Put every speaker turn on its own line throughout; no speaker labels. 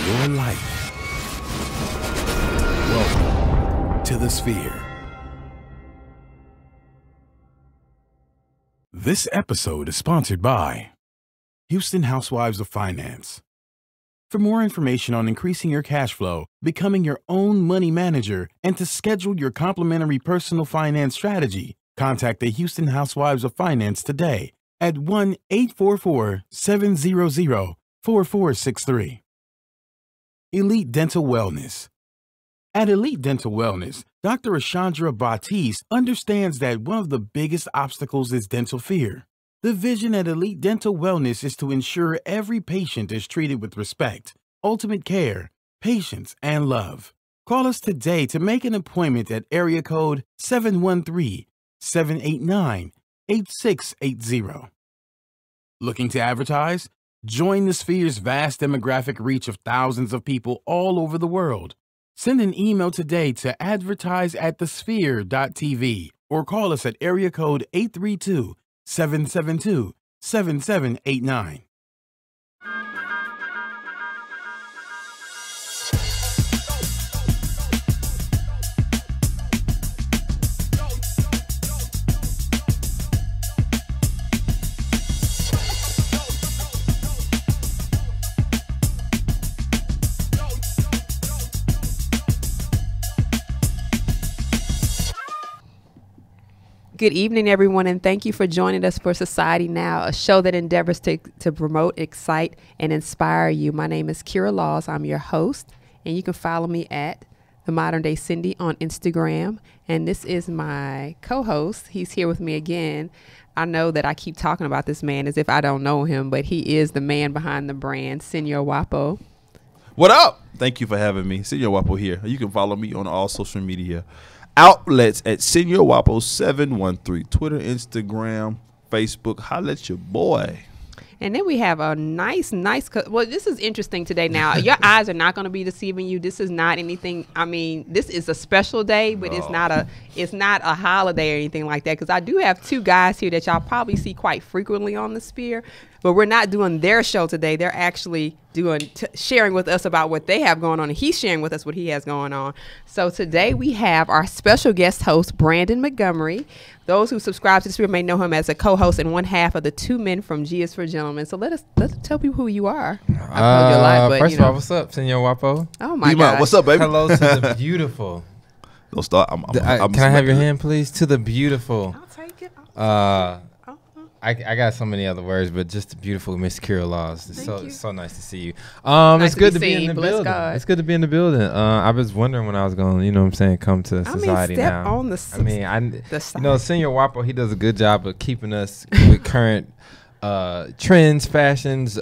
your life. Welcome to the Sphere. This episode is sponsored by Houston Housewives of Finance. For more information on increasing your cash flow, becoming your own money manager, and to schedule your complimentary personal finance strategy, contact the Houston Housewives of Finance today at 1-844-700-4463. Elite Dental Wellness. At Elite Dental Wellness, Dr. Ashandra Batiste understands that one of the biggest obstacles is dental fear. The vision at Elite Dental Wellness is to ensure every patient is treated with respect, ultimate care, patience, and love. Call us today to make an appointment at area code 713-789-8680. Looking to advertise? Join the Sphere's vast demographic reach of thousands of people all over the world. Send an email today to advertise@thesphere.tv or call us at area code 832-772-7789.
Good evening, everyone, and thank you for joining us for Society Now, a show that endeavors to promote, excite, and inspire you. My name is Kira Laws. I'm your host, and you can follow me at The Modern Day Cindy on Instagram. And this is my co-host. He's here with me again. I know that I keep talking about this man as if I don't know him, but he is the man behind the brand, Senor Wapo.
What up? Thank you for having me. Senor Wapo here. You can follow me on all social media outlets at Senor Wapo 713, Twitter, Instagram, Facebook. Holla at your boy.
And then we have a nice, well, this is interesting today. Now, your eyes are not going to be deceiving you. This is not anything. I mean, this is a special day, but it's not a holiday or anything like that. Because I do have two guys here that y'all probably see quite frequently on the Sphere, but we're not doing their show today. They're actually sharing with us about what they have going on, and he's sharing with us what he has going on. So today we have our special guest host, Brandon Montgomery. Those who subscribe to the Sphere may know him as a co-host and one half of the Two Men from G is for Gentlemen. So let's tell people who you are.
First of all, what's up, Senor Wapo?
Oh my God!
What's up, baby?
Hello to the beautiful.
Don't start.
Can I have your hand, please? To the beautiful.
I'll take it.
I got so many other words, but just the beautiful Miss Kira Laws. It's so nice to see you.
Nice
it's good
to
to
be
be in
seen.
the
Bless
building.
God.
It's good to be in the building. I was wondering when I was going, come to Society
step
Now.
on the side.
Senor Wapo, he does a good job of keeping us with current trends, fashions,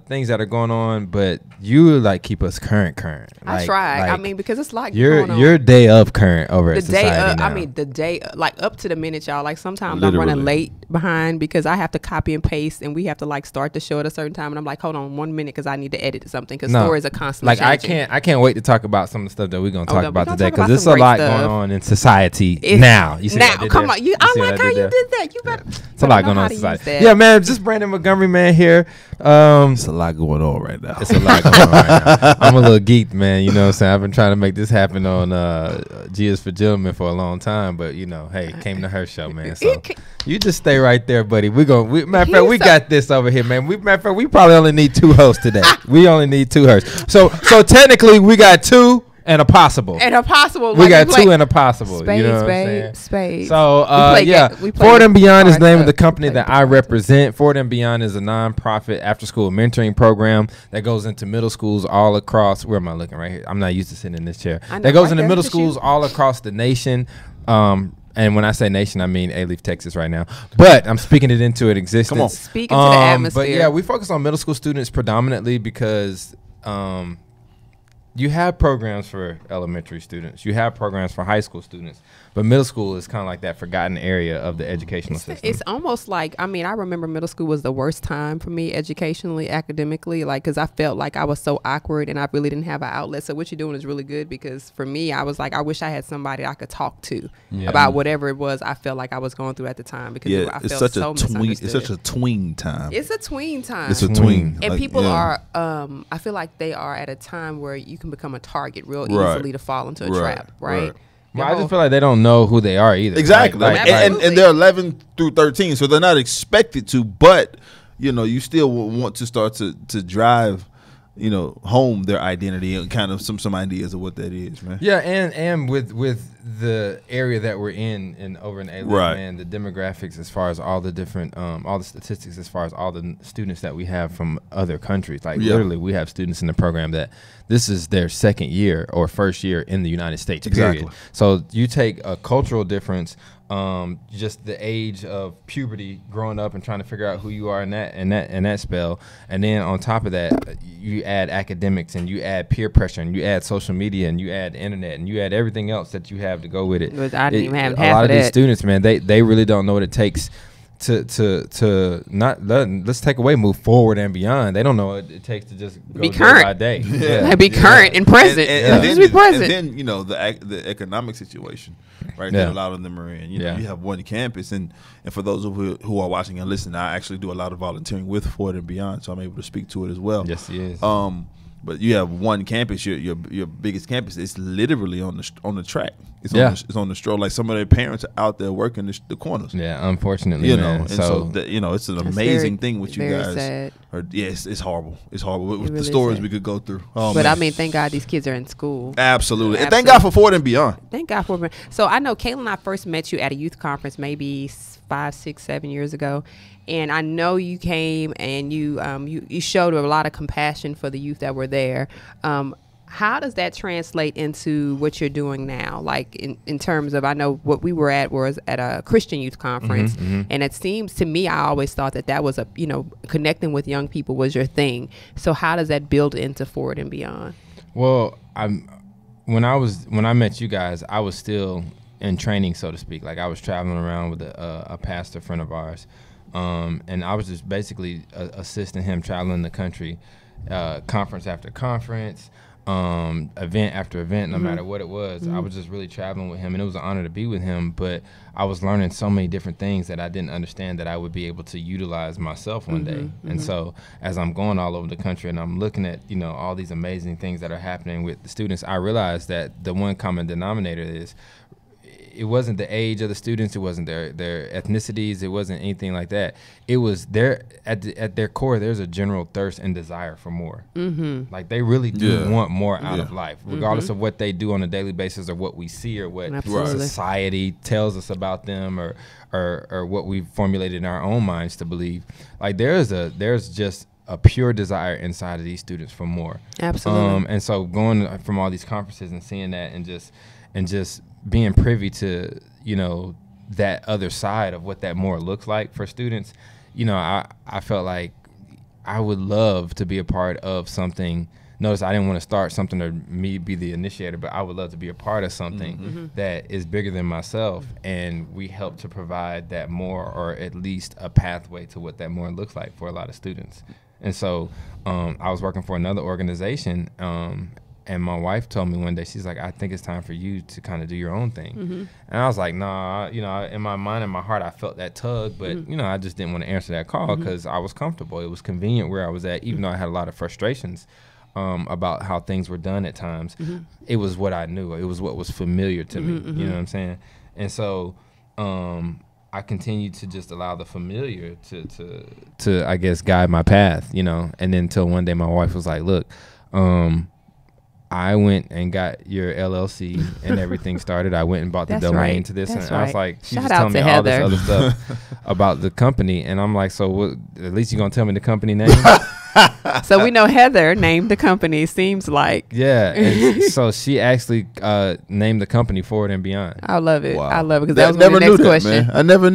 things that are going on, but you keep us current.
I try. Because it's going on.
Your day of current over at Society Now.
The day, up to the minute, y'all. Sometimes literally. I'm running late behind because I have to copy and paste, and we have to start the show at a certain time, and I'm like, hold on 1 minute because I need to edit something because stories are constantly changing.
I can't wait to talk about some of the stuff that we're gonna talk about today because there's a lot going on in society now. You see
now, come on, I like how you did that. You better.
It's a lot going on in society. Yeah, man. Just Brandon Montgomery, man. Here,
it's a lot going on right now.
It's a lot going on right now. I'm a little geeked, man. You know what I'm saying? I've been trying to make this happen on G is for Gentlemen for a long time, but hey, it came to her show, man. So you just stay right there, buddy. Matter of fact, we got this over here, man. We probably only need two hosts today. We only need two hosts. So technically, we got two. And a possible. We got two and a possible.
Spades,
you know what I'm saying?
Spades.
So, Forward and Beyond is the name of the company that I represent. Forward and Beyond is a nonprofit after-school mentoring program that goes into middle schools all across. Where am I looking? Right here. I'm not used to sitting in this chair. That goes into middle schools all across the nation. And when I say nation, I mean A-Leaf, Texas right now. But I'm speaking it into existence.
Come on.
Speaking to the atmosphere.
But, yeah, we focus on middle school students predominantly because you have programs for elementary students, you have programs for high school students, but middle school is kind of like that forgotten area of the educational system.
It's almost like, I mean, I remember middle school was the worst time for me educationally, academically, like, because I felt like I was so awkward and I really didn't have an outlet. So what you're doing is really good, because for me, I was like, I wish I had somebody I could talk to about whatever it was I felt like I was going through at the time, because I felt so misunderstood.
It's such a tween time.
It's a tween time.
It's a tween.
And people are, I feel like they are at a time where you can become a target real easily to fall into a trap, right?
Well, I just feel like they don't know who they are either.
Exactly. And they're 11 through 13, so they're not expected to, but, you know, you still want to start to drive, you know, home their identity and kind of some ideas of what that is, man.
Yeah, and with the area that we're in over in A-Level, man, the demographics as far as all the different, all the statistics as far as all the students that we have from other countries. Like literally we have students in the program that this is their second year or first year in the United States, period.
Exactly.
So you take a cultural difference, just the age of puberty, growing up and trying to figure out who you are in that spell, and then on top of that, you add academics and you add peer pressure and you add social media and you add the internet and you add everything else that you have to go with it.
But I didn't even have
a
half
lot
of
of these
that.
students, man, they really don't know what it takes to not let's take away, move forward and beyond. They don't know what it takes to just go
Be
day
current.
by day.
Be current and present.
And
Just be present.
And then, you know, the economic situation, right? That a lot of them are in. You know, you have one campus, and for those who are watching and listening, I actually do a lot of volunteering with Forward and Beyond, so I'm able to speak to it as well.
Yes, he is.
But you have one campus, your biggest campus. It's literally on the track. It's on the stroll. Like, some of their parents are out there working the corners.
Yeah, unfortunately,
you know.
man.
And so you know, it's an amazing thing with you guys.
Sad.
It's horrible. It's horrible with
really
the stories
sad.
we could go through.
But
man.
I mean, thank God these kids are in school.
Absolutely. And thank God for Forward and Beyond.
Thank God for. So I know Kayla and I first met you at a youth conference maybe 5, 6, 7 years ago, and I know you came and you showed a lot of compassion for the youth that were there. How does that translate into what you're doing now? Like in terms of, I know what we were at was at a Christian youth conference, and it seems to me, I always thought that was a, you know, connecting with young people was your thing. So how does that build into Forward and Beyond?
Well, when I met you guys, I was still in training, so to speak. Like, I was traveling around with a pastor friend of ours, and I was just basically assisting him traveling the country, conference after conference, event after event, no matter what it was. I was just really traveling with him, and it was an honor to be with him, but I was learning so many different things that I didn't understand that I would be able to utilize myself one day. And so as I'm going all over the country and I'm looking at, you know, all these amazing things that are happening with the students, I realized that the one common denominator is, it wasn't the age of the students, it wasn't their ethnicities, it wasn't anything like that. It was at their core, there's a general thirst and desire for more. Like, they really do want more out of life, regardless of what they do on a daily basis or what we see or what society tells us about them or what we've formulated in our own minds to believe. Like, there's just a pure desire inside of these students for more.
Absolutely.
And so going from all these conferences and seeing that and just being privy to, you know, that other side of what that more looks like for students, you know, I felt like I would love to be a part of something. Notice I didn't want to start something or me be the initiator, but I would love to be a part of something that is bigger than myself, and we help to provide that more, or at least a pathway to what that more looks like for a lot of students. And so I was working for another organization, and my wife told me one day, she's like, I think it's time for you to kind of do your own thing. And I was like, nah, you know, in my mind and my heart, I felt that tug, but, you know, I just didn't want to answer that call because I was comfortable. It was convenient where I was at, even though I had a lot of frustrations about how things were done at times. It was what I knew. It was what was familiar to me. You know what I'm saying? And so I continued to just allow the familiar to I guess, guide my path, you know. And then until one day my wife was like, look, I went and got your LLC and everything started. I went and bought the domain to this. And I was like, she just told me all this other stuff about the company. And I'm like, so what, at least you're going to tell me the company name?
So we know Heather named the company. Seems like
so she actually named the company Forward and Beyond.
I love it.
Wow.
I love it because that was
never
the next
knew that,
question.
man. I never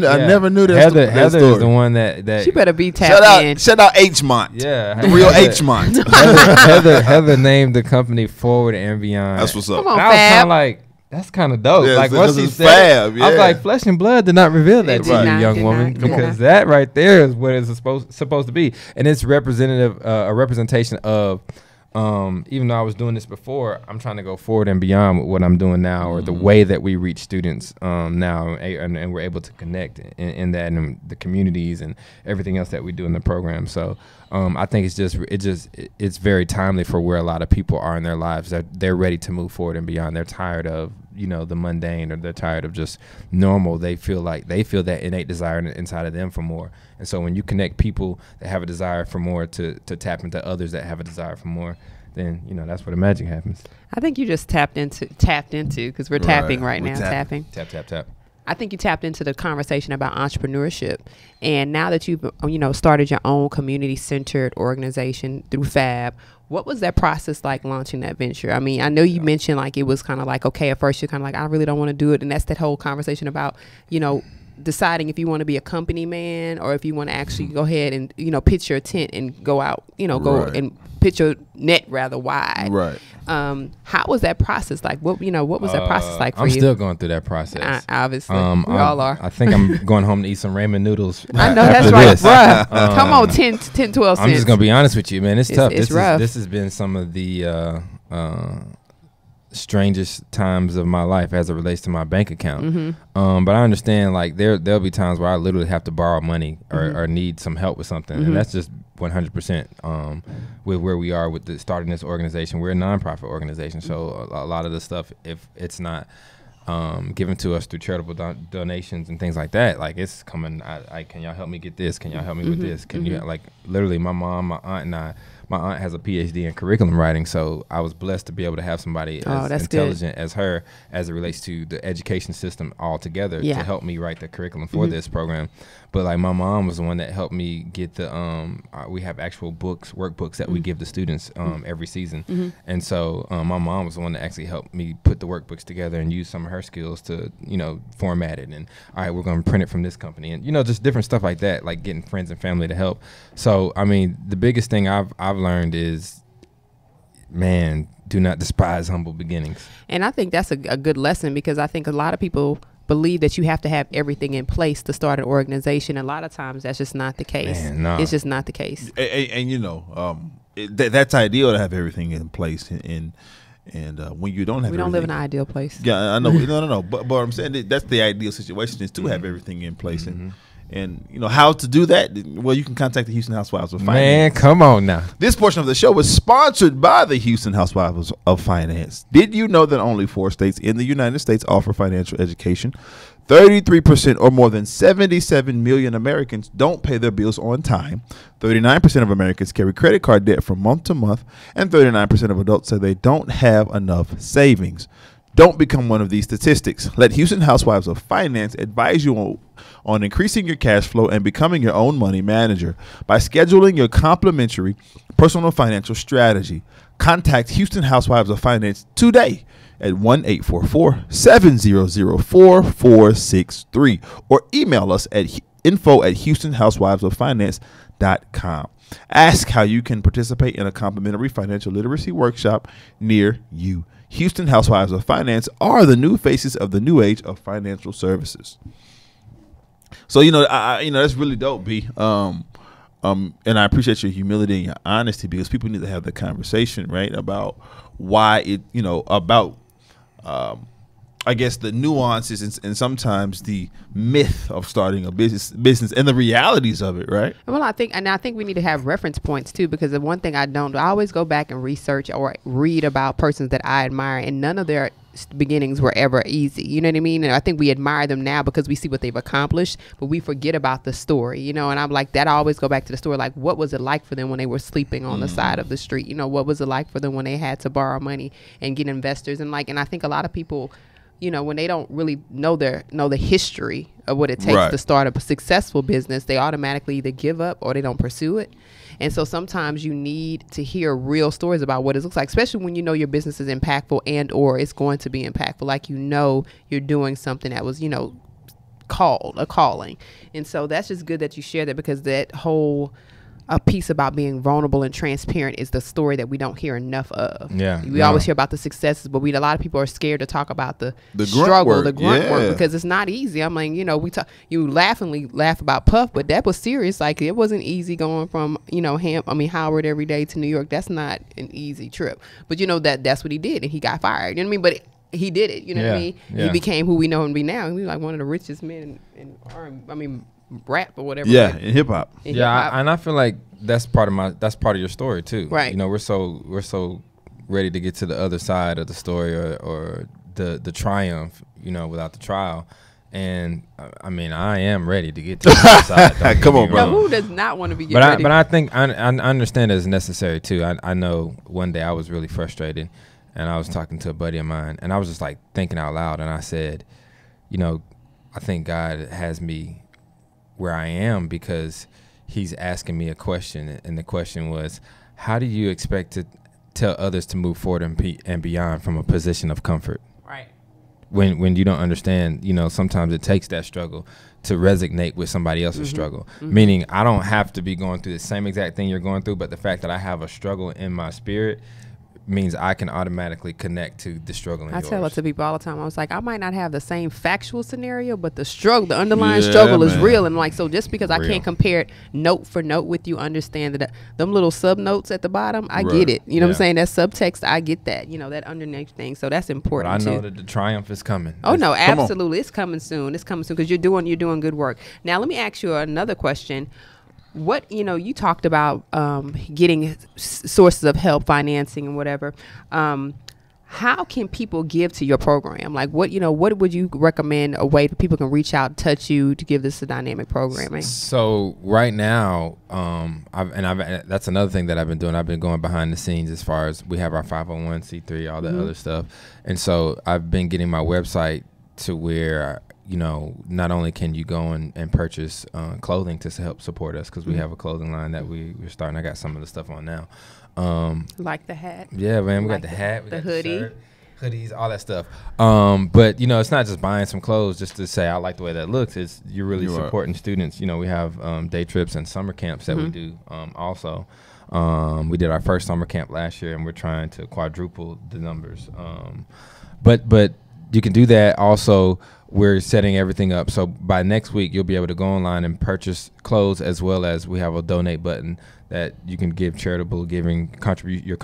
knew that.
Heather is the one that
She better be tapped in.
Shout out H-Mont.
Yeah,
The real H-Mont.
Heather named the company Forward and Beyond.
That's what's up.
Come on,
And I was kind
Fab.
of like, that's kind of dope.
Yeah,
like
so
once
this
she
is
said
Fab,
it, I was
yeah.
like, flesh and blood did not reveal that
It
to
did
you,
not,
young
did
woman,
not, did
because
not.
that right there is what it's supposed to be, and it's representative, a representation of. Even though I was doing this before, I'm trying to go forward and beyond with what I'm doing now, or the way that we reach students now, and we're able to connect in that, and the communities and everything else that we do in the program. So I think it's very timely for where a lot of people are in their lives. They're ready to move forward and beyond. They're tired of the mundane, or they're tired of just normal. They feel that innate desire inside of them for more. And so when you connect people that have a desire for more to tap into others that have a desire for more, then that's where the magic happens.
I think you just tapped into because we're tapping right now. Tapping.
Tap.
I think you tapped into the conversation about entrepreneurship, and now that you've started your own community-centered organization through Fab, what was that process like launching that venture? I mean, I know you mentioned like it was kind of like, okay, at first you're kind of like, I really don't want to do it, and that's that whole conversation about deciding if you want to be a company man or if you want to actually go ahead and pitch your tent and go out, go
Right.
and pitch your net rather wide.
Right.
How was that process like? What was that process like for
I'm
you?
still going through that process.
Obviously, we all are.
I think I'm going home to eat some ramen noodles.
I know
after
that's right,
this.
bruh. Come on, 10, 12 cents.
I'm just gonna be honest with you, man. It's tough.
It's rough.
This has been some of the strangest times of my life as it relates to my bank account.
Mm-hmm.
But I understand, like there'll be times where I literally have to borrow money or need some help with something, and that's just 100% with where we are with starting this organization. We're a nonprofit organization, so a lot of the stuff, if it's not given to us through charitable donations and things like that, like it's coming. Can y'all help me get this? Can y'all help me with this? Can you literally my mom, my aunt, and I. My aunt has a PhD in curriculum writing, so I was blessed to be able to have somebody as intelligent as her as it relates to the education system altogether to help me write the curriculum for this program. But like my mom was the one that helped me get the we have actual workbooks that we give the students every season. And so my mom was the one that actually helped me put the workbooks together and use some of her skills to format it, and all right, we're going to print it from this company, and just different stuff like that, like getting friends and family to help. So I mean, the biggest thing I've learned is, man, do not despise humble beginnings.
And I think that's a good lesson, because I think a lot of people believe that you have to have everything in place to start an organization. A lot of times that's just not the case.
Man, no.
It's just not the case.
And that's ideal to have everything in place, and when you don't have,
we don't live in an ideal place.
Yeah, I know. No. But I'm saying that's the ideal situation, is to have everything in place, and how to do that. Well, you can contact the Houston Housewives of Finance.
Man, come on now.
This portion of the show was sponsored by the Houston Housewives of Finance. Did you know that only 4 states in the United States offer financial education? 33%, or more than 77 million Americans, don't pay their bills on time. 39% of Americans carry credit card debt from month to month, and 39% of adults say they don't have enough savings. Don't become one of these statistics. Let Houston Housewives of Finance advise you on increasing your cash flow and becoming your own money manager by scheduling your complimentary personal financial strategy. Contact Houston Housewives of Finance today at 1-844-700-4463 or email us at info@houstonhousewivesoffinance.com. Ask how you can participate in a complimentary financial literacy workshop near you. Houston Housewives of Finance are the new faces of the new age of financial services. So that's really dope, B. And I appreciate your humility and your honesty, because people need to have the conversation, right, about why it, about I guess the nuances and sometimes the myth of starting a business and the realities of it, right?
Well, I think we need to have reference points too, because the one thing I don't do, I always go back and research or read about persons that I admire, and none of their beginnings were ever easy. You know what I mean? And I think we admire them now because we see what they've accomplished, but we forget about the story, and I'm like that. I always go back to the story, like what was it like for them when they were sleeping on the side of the street? What was it like for them when they had to borrow money and get investors? And I think a lot of people when they don't really know the history of what it takes to start a successful business, they automatically either give up or they don't pursue it. And so sometimes you need to hear real stories about what it looks like, especially when your business is impactful and or it's going to be impactful, like you're doing something that was called a calling. And so that's just good that you share that, because that whole a piece about being vulnerable and transparent is the story that we don't hear enough of.
Yeah,
we always hear about the successes, but a lot of people are scared to talk about the struggle, the grunt work, because it's not easy. I'm like, you laughingly laugh about Puff, but that was serious. Like, it wasn't easy going from Howard every day to New York. That's not an easy trip. But that's what he did, and he got fired. You know what I mean? But he did it. You know what I mean? Yeah. He became who we know him to be now. He was like one of the richest men in rap or whatever.
Yeah, in hip hop.
And I feel like that's part of your story too.
Right.
We're so ready to get to the other side of the story or the triumph, without the trial. And I am ready to get to the other side.
Come on, bro.
Who does not want to be ready?
But I think I understand it's necessary too. I know one day I was really frustrated, and I was talking to a buddy of mine, and I was just like thinking out loud, and I said, I think God has me where I am because he's asking me a question, and the question was, how do you expect to tell others to move forward and beyond from a position of comfort?
Right.
When you don't understand, sometimes it takes that struggle to resonate with somebody else's struggle. Meaning I don't have to be going through the same exact thing you're going through, but the fact that I have a struggle in my spirit means I can automatically connect to the struggle in yours.
I tell it to people all the time. I was like, I might not have the same factual scenario, but the underlying struggle is real. And like, so just because I can't compare it note for note with you, understand that them little sub notes at the bottom, I get it. You know what I'm saying? That subtext, I get that. That underneath thing. So that's important.
But I know that the triumph is coming.
Oh no, absolutely, it's coming soon. It's coming soon because you're doing good work. Now let me ask you another question. What you talked about getting sources of help, financing, and whatever. How can people give to your program? Like, what would you recommend a way that people can reach out, touch you to give this a dynamic programming?
So right now, that's another thing that I've been doing. I've been going behind the scenes as far as we have our 501c3, all that other stuff, and so I've been getting my website to where not only can you go and purchase clothing to help support us, because we have a clothing line that we're starting. I got some of the stuff on now.
Like the hat.
Yeah, man, we got the hat, we
the
got
hoodie,
the shirt, hoodies, all that stuff. But it's not just buying some clothes just to say I like the way that looks. It's you're really supporting students. We have day trips and summer camps that we do also. We did our first summer camp last year, and we're trying to quadruple the numbers. But you can do that also. We're setting everything up. So by next week, you'll be able to go online and purchase clothes, as well as we have a donate button that you can give charitable giving, contribute your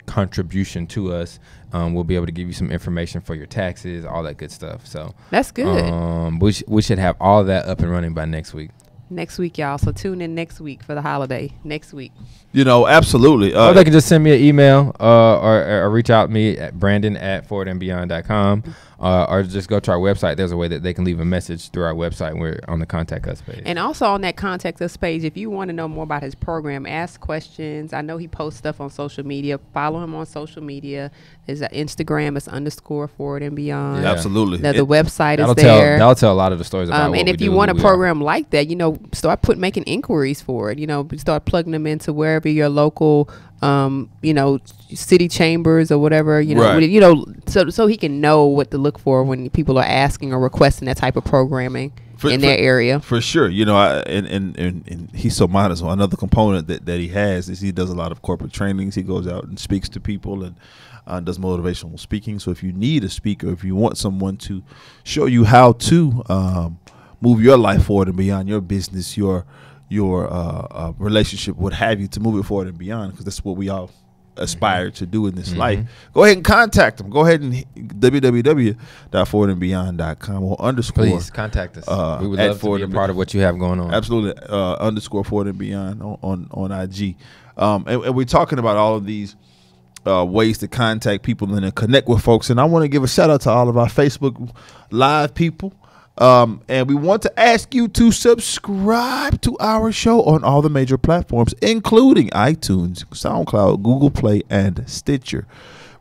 contribution to us. We'll be able to give you some information for your taxes, all that good stuff. So
that's good.
We should have all of that up and running by next week.
Next week, y'all. So tune in next week for the holiday. Next week.
Absolutely.
Or they can just send me an email or reach out to me at brandon@forwardandbeyond.com. Or just go to our website. There's a way that they can leave a message through our website. We're on the Contact Us page.
And also on that Contact Us page, if you want to know more about his program, ask questions. I know he posts stuff on social media. Follow him on social media. His Instagram is _forwardandbeyond.
Yeah. Absolutely.
The website is there.
That'll tell a lot of the stories about what
and if you want a program like that, start making inquiries for it. Start plugging them into wherever your local city chambers or whatever, so he can know what to look for when people are asking or requesting that type of programming in their area.
For sure. And he's so modest. Another component that he has is he does a lot of corporate trainings. He goes out and speaks to people and does motivational speaking. So if you need a speaker, if you want someone to show you how to move your life forward and beyond, your business, your relationship, what have you, to move it forward and beyond, because that's what we all aspire to do in this life. Go ahead and contact them. Go ahead and www.forwardandbeyond.com or underscore.
Please contact us. We would love to be a part of what you have going on.
Absolutely. _ Forward and Beyond on IG. And we're talking about all of these ways to contact people and to connect with folks. And I want to give a shout out to all of our Facebook Live people. And we want to ask you to subscribe to our show on all the major platforms, including iTunes, SoundCloud, Google Play, and Stitcher.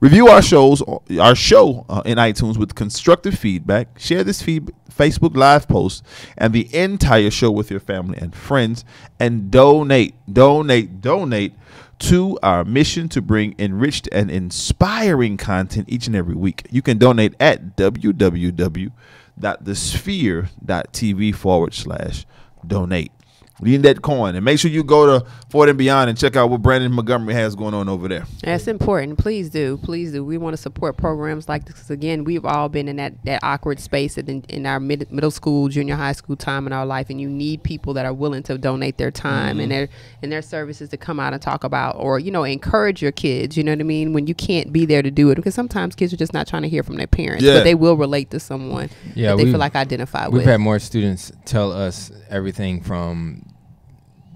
Review our show in iTunes with constructive feedback. Share this Facebook Live post and the entire show with your family and friends. And donate to our mission to bring enriched and inspiring content each and every week. You can donate at www.thesphere.tv/donate. We need that coin. And make sure you go to Forward and Beyond and check out what Brandon Montgomery has going on over there.
That's important. Please do. Please do. We want to support programs like this. 'Cause again, we've all been in that awkward space in our middle school, junior high school time in our life. And you need people that are willing to donate their time and their services to come out and talk about, or, encourage your kids. You know what I mean? When you can't be there to do it, because sometimes kids are just not trying to hear from their parents, but they will relate to someone that they feel like identify with.
We've had more students tell us everything from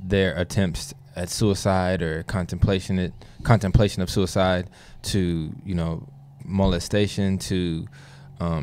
their attempts at suicide or contemplation of suicide to molestation to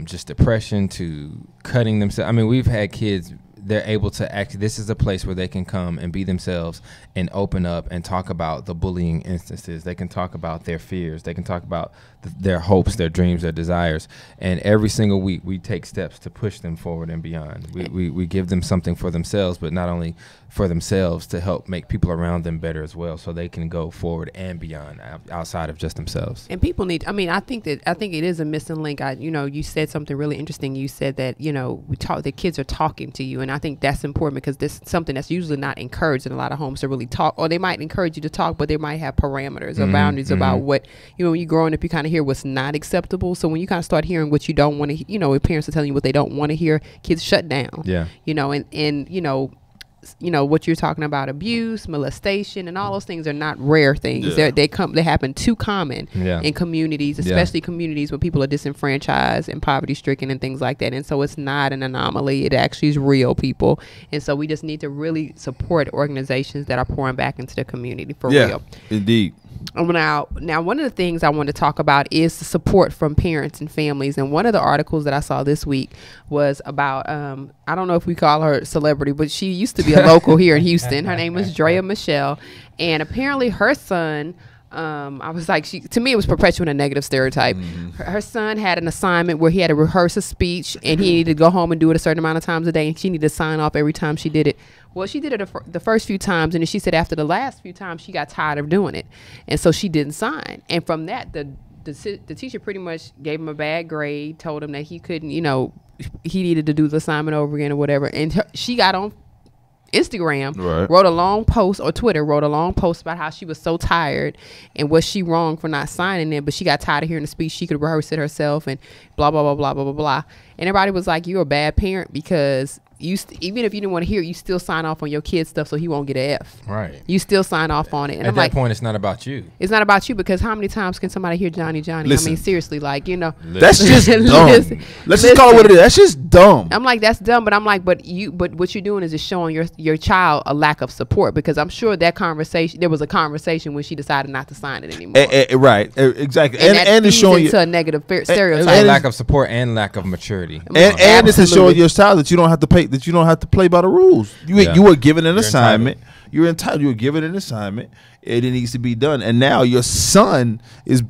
just depression to cutting themselves. I mean, we've had kids, they're able to actually, this is a place where they can come and be themselves and open up and talk about the bullying instances. They can talk about their fears. They can talk about their hopes, their dreams, their desires. And every single week we take steps to push them forward and beyond. We give them something for themselves, but not only for themselves, to help make people around them better as well, so they can go forward and beyond outside of just themselves.
And people need, I think it is a missing link. You said something really interesting. You said that, the kids are talking to you. And I think that's important, because this is something that's usually not encouraged in a lot of homes, to really talk. Or they might encourage you to talk, but they might have parameters or boundaries about what, when you're growing up, you kind of hear what's not acceptable. So when you kind of start hearing what you don't want to, if parents are telling you what they don't want to hear, kids shut down.
Yeah.
What you're talking about, abuse, molestation, and all those things are not rare things. They happen too common in communities, especially communities where people are disenfranchised and poverty stricken and things like that. And so it's not an anomaly. It actually is real, people. And so we just need to really support organizations that are pouring back into the community for real.
Indeed.
Now, one of the things I want to talk about is the support from parents and families. And one of the articles that I saw this week was about, I don't know if we call her celebrity, but she used to be a local here in Houston. Her name was Drea Michelle. And apparently her son, I was like, to me, it was perpetuating a negative stereotype. Her son had an assignment where he had to rehearse a speech, and he needed to go home and do it a certain amount of times a day, and she needed to sign off every time she did it. Well, she did it the first few times, and then she said after the last few times, she got tired of doing it, and so she didn't sign. And from that, the teacher pretty much gave him a bad grade, told him that he couldn't, he needed to do the assignment over again or whatever. And she got on Instagram, wrote a long post, or Twitter, wrote a long post about how she was so tired and was she wrong for not signing it, but she got tired of hearing the speech. She could rehearse it herself and blah, blah, blah, blah, blah, blah, blah. And everybody was like, you're a bad parent, because even if you didn't want to hear it, you still sign off on your kid's stuff so he won't get an F.
Right.
You still sign off on it. And
at that point, it's not about you.
It's not about you, because how many times can somebody hear Johnny?
Listen,
I mean, seriously, that's
just dumb. Let's just call it what it is. That's just dumb.
I'm like, that's dumb, but I'm like, but what you're doing is just showing your child a lack of support, because I'm sure there was a conversation when she decided not to sign it anymore.
Right. Exactly.
And it's showing into a negative stereotype.
And lack of support and lack of maturity.
And this is showing your child that you don't have to play by the rules. You were given an assignment. You're entitled. You were given an assignment. It needs to be done. And now your son is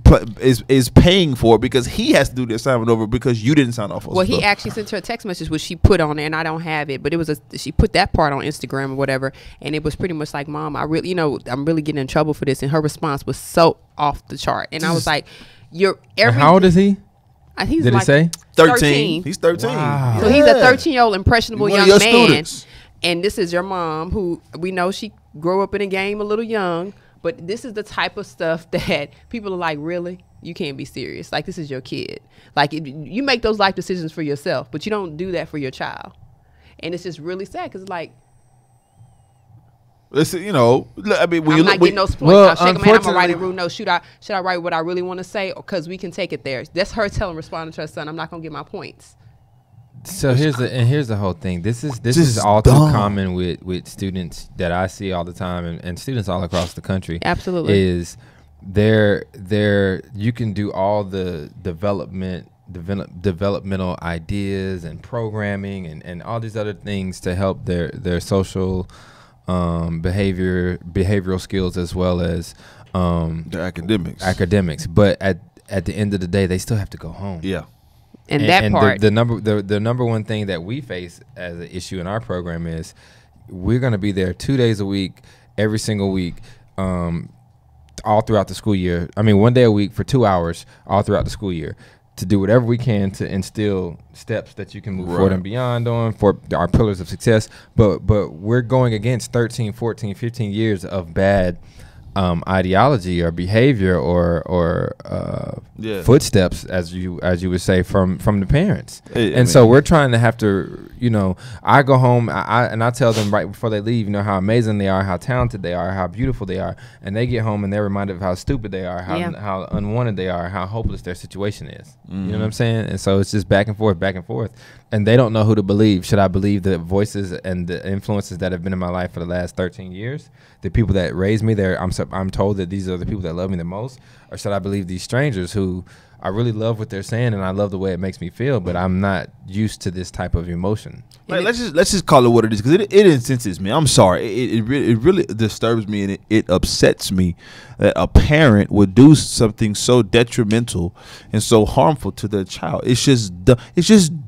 paying for it, because he has to do the assignment over because you didn't sign off on it.
Well, he actually sent her a text message, which she put on there, and I don't have it, but it was she put that part on Instagram or whatever, and it was pretty much like, Mom, I'm really getting in trouble for this. And her response was so off the chart. And I was like,
how old is he?
Did
he say?
13. He's 13.
Wow.
So he's a 13-year-old impressionable young man.
Students.
And this is your mom, who we know she grew up in a game a little young. But this is the type of stuff that people are like, really? You can't be serious. Like, this is your kid. Like, you make those life decisions for yourself, but you don't do that for your child. And it's just really sad, because like,
listen, I mean,
I'm not getting no points. I'll shake my hand. I'm gonna write a rude note. Should I write what I really want to say, because we can take it there? That's her responding to her son. I'm not gonna get my points.
So here's the whole thing. This is all too common with students that I see all the time, and students all across the country.
Absolutely.
Is you can do all the developmental ideas and programming and all these other things to help their social behavioral skills, as well as
their academics.
But at the end of the day, they still have to go home.
Yeah.
And that part,
the number one thing that we face as an issue in our program is we're going to be there 2 days a week, every single week, all throughout the school year. I mean, 1 day a week for 2 hours all throughout the school year, to do whatever we can to instill steps that you can move forward and beyond on for our pillars of success. But we're going against 13, 14, 15 years of bad ideology or behavior or footsteps, as you would say, from the parents. So we're trying to have to, I go home and I tell them right before they leave, how amazing they are, how talented they are, how beautiful they are, and they get home and they're reminded of how stupid they are, how unwanted they are, how hopeless their situation is. You know what I'm saying? And so it's just back and forth, and they don't know who to believe. Should I believe the voices and the influences that have been in my life for the last 13 years, the people that raised me? I'm told that these are the people that love me the most, or should I believe these strangers who I really love what they're saying and I love the way it makes me feel, but I'm not used to this type of emotion?
Like, let's just call it what it is, because it incenses me. I'm sorry, it really disturbs me, and it upsets me that a parent would do something so detrimental and so harmful to their child. It's just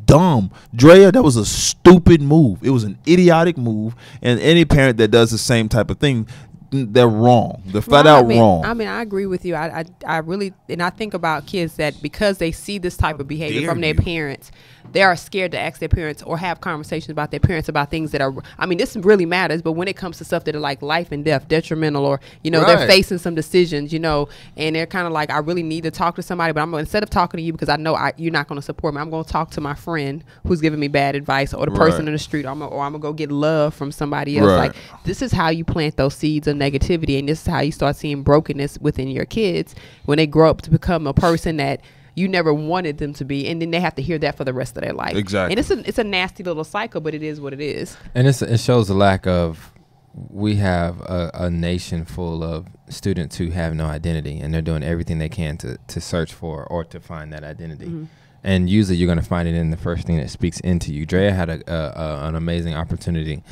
dumb. Drea, that was a stupid move. It was an idiotic move, and any parent that does the same type of thing, they're wrong. They're flat out wrong.
I mean, I agree with you. I really, and I think about kids that because they see this type of behavior from their parents, they are scared to ask their parents or have conversations about their parents about things that are, I mean, this really matters, but when it comes to stuff that are like life and death, detrimental, or, they're facing some decisions, and they're kind of like, I really need to talk to somebody, but instead of talking to you because I know you're not going to support me, I'm going to talk to my friend who's giving me bad advice, or the person in the street, or I'm going to go get love from somebody else. Like, this is how you plant those seeds of negativity, and this is how you start seeing brokenness within your kids when they grow up to become a person that you never wanted them to be, and then they have to hear that for the rest of their life.
Exactly.
And it's a nasty little cycle, but it is what it is.
And it shows the lack of, we have a nation full of students who have no identity, and they're doing everything they can to search for or to find that identity. Mm-hmm. And usually you're going to find it in the first thing that speaks into you. Drea had an amazing opportunity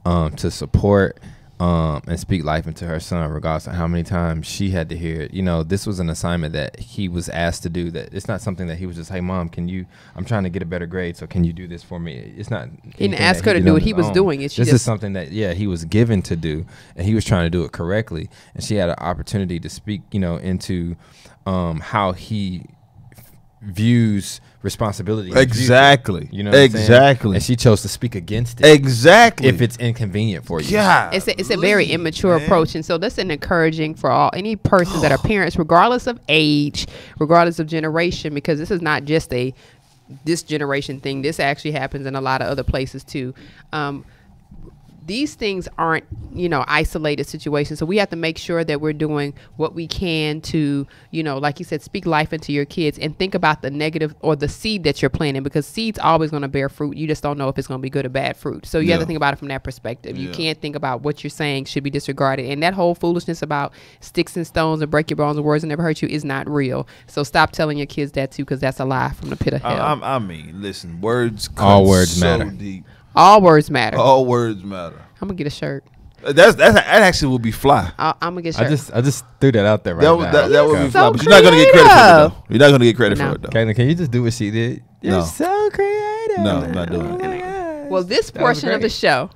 to support and speak life into her son, regardless of how many times she had to hear it. This was an assignment that he was asked to do. That it's not something that he was just, hey, Mom, I'm trying to get a better grade, so can you do this for me? It's not.
He didn't ask her to do what he was doing. This is
something that, he was given to do, and he was trying to do it correctly. And she had an opportunity to speak, into how he views responsibility.
Exactly.
And she chose to speak against it.
Exactly.
If it's inconvenient for you.
Yeah.
It's a very immature approach. And so that's an encouraging for any person that are parents, regardless of age, regardless of generation, because this is not just this generation thing. This actually happens in a lot of other places too. These things aren't, isolated situations. So we have to make sure that we're doing what we can to, like you said, speak life into your kids, and think about the negative or the seed that you're planting, because seed's always going to bear fruit. You just don't know if it's going to be good or bad fruit. So you have to think about it from that perspective. You can't think about what you're saying should be disregarded. And that whole foolishness about sticks and stones and break your bones and words that never hurt you is not real. So stop telling your kids that too, because that's a lie from the pit of hell.
I mean, listen, words
all words
so
matter.
Deep.
All words matter.
All words matter.
I'm gonna get a shirt.
That actually would be fly.
I'm gonna get a shirt.
I just threw that out there right now.
That would be fly.
So
but you're not gonna get credit for it though. You're not gonna get credit for it though.
Caitlin, can you just do what she did? You're so creative.
No, I'm not doing it.
Well, this portion of the show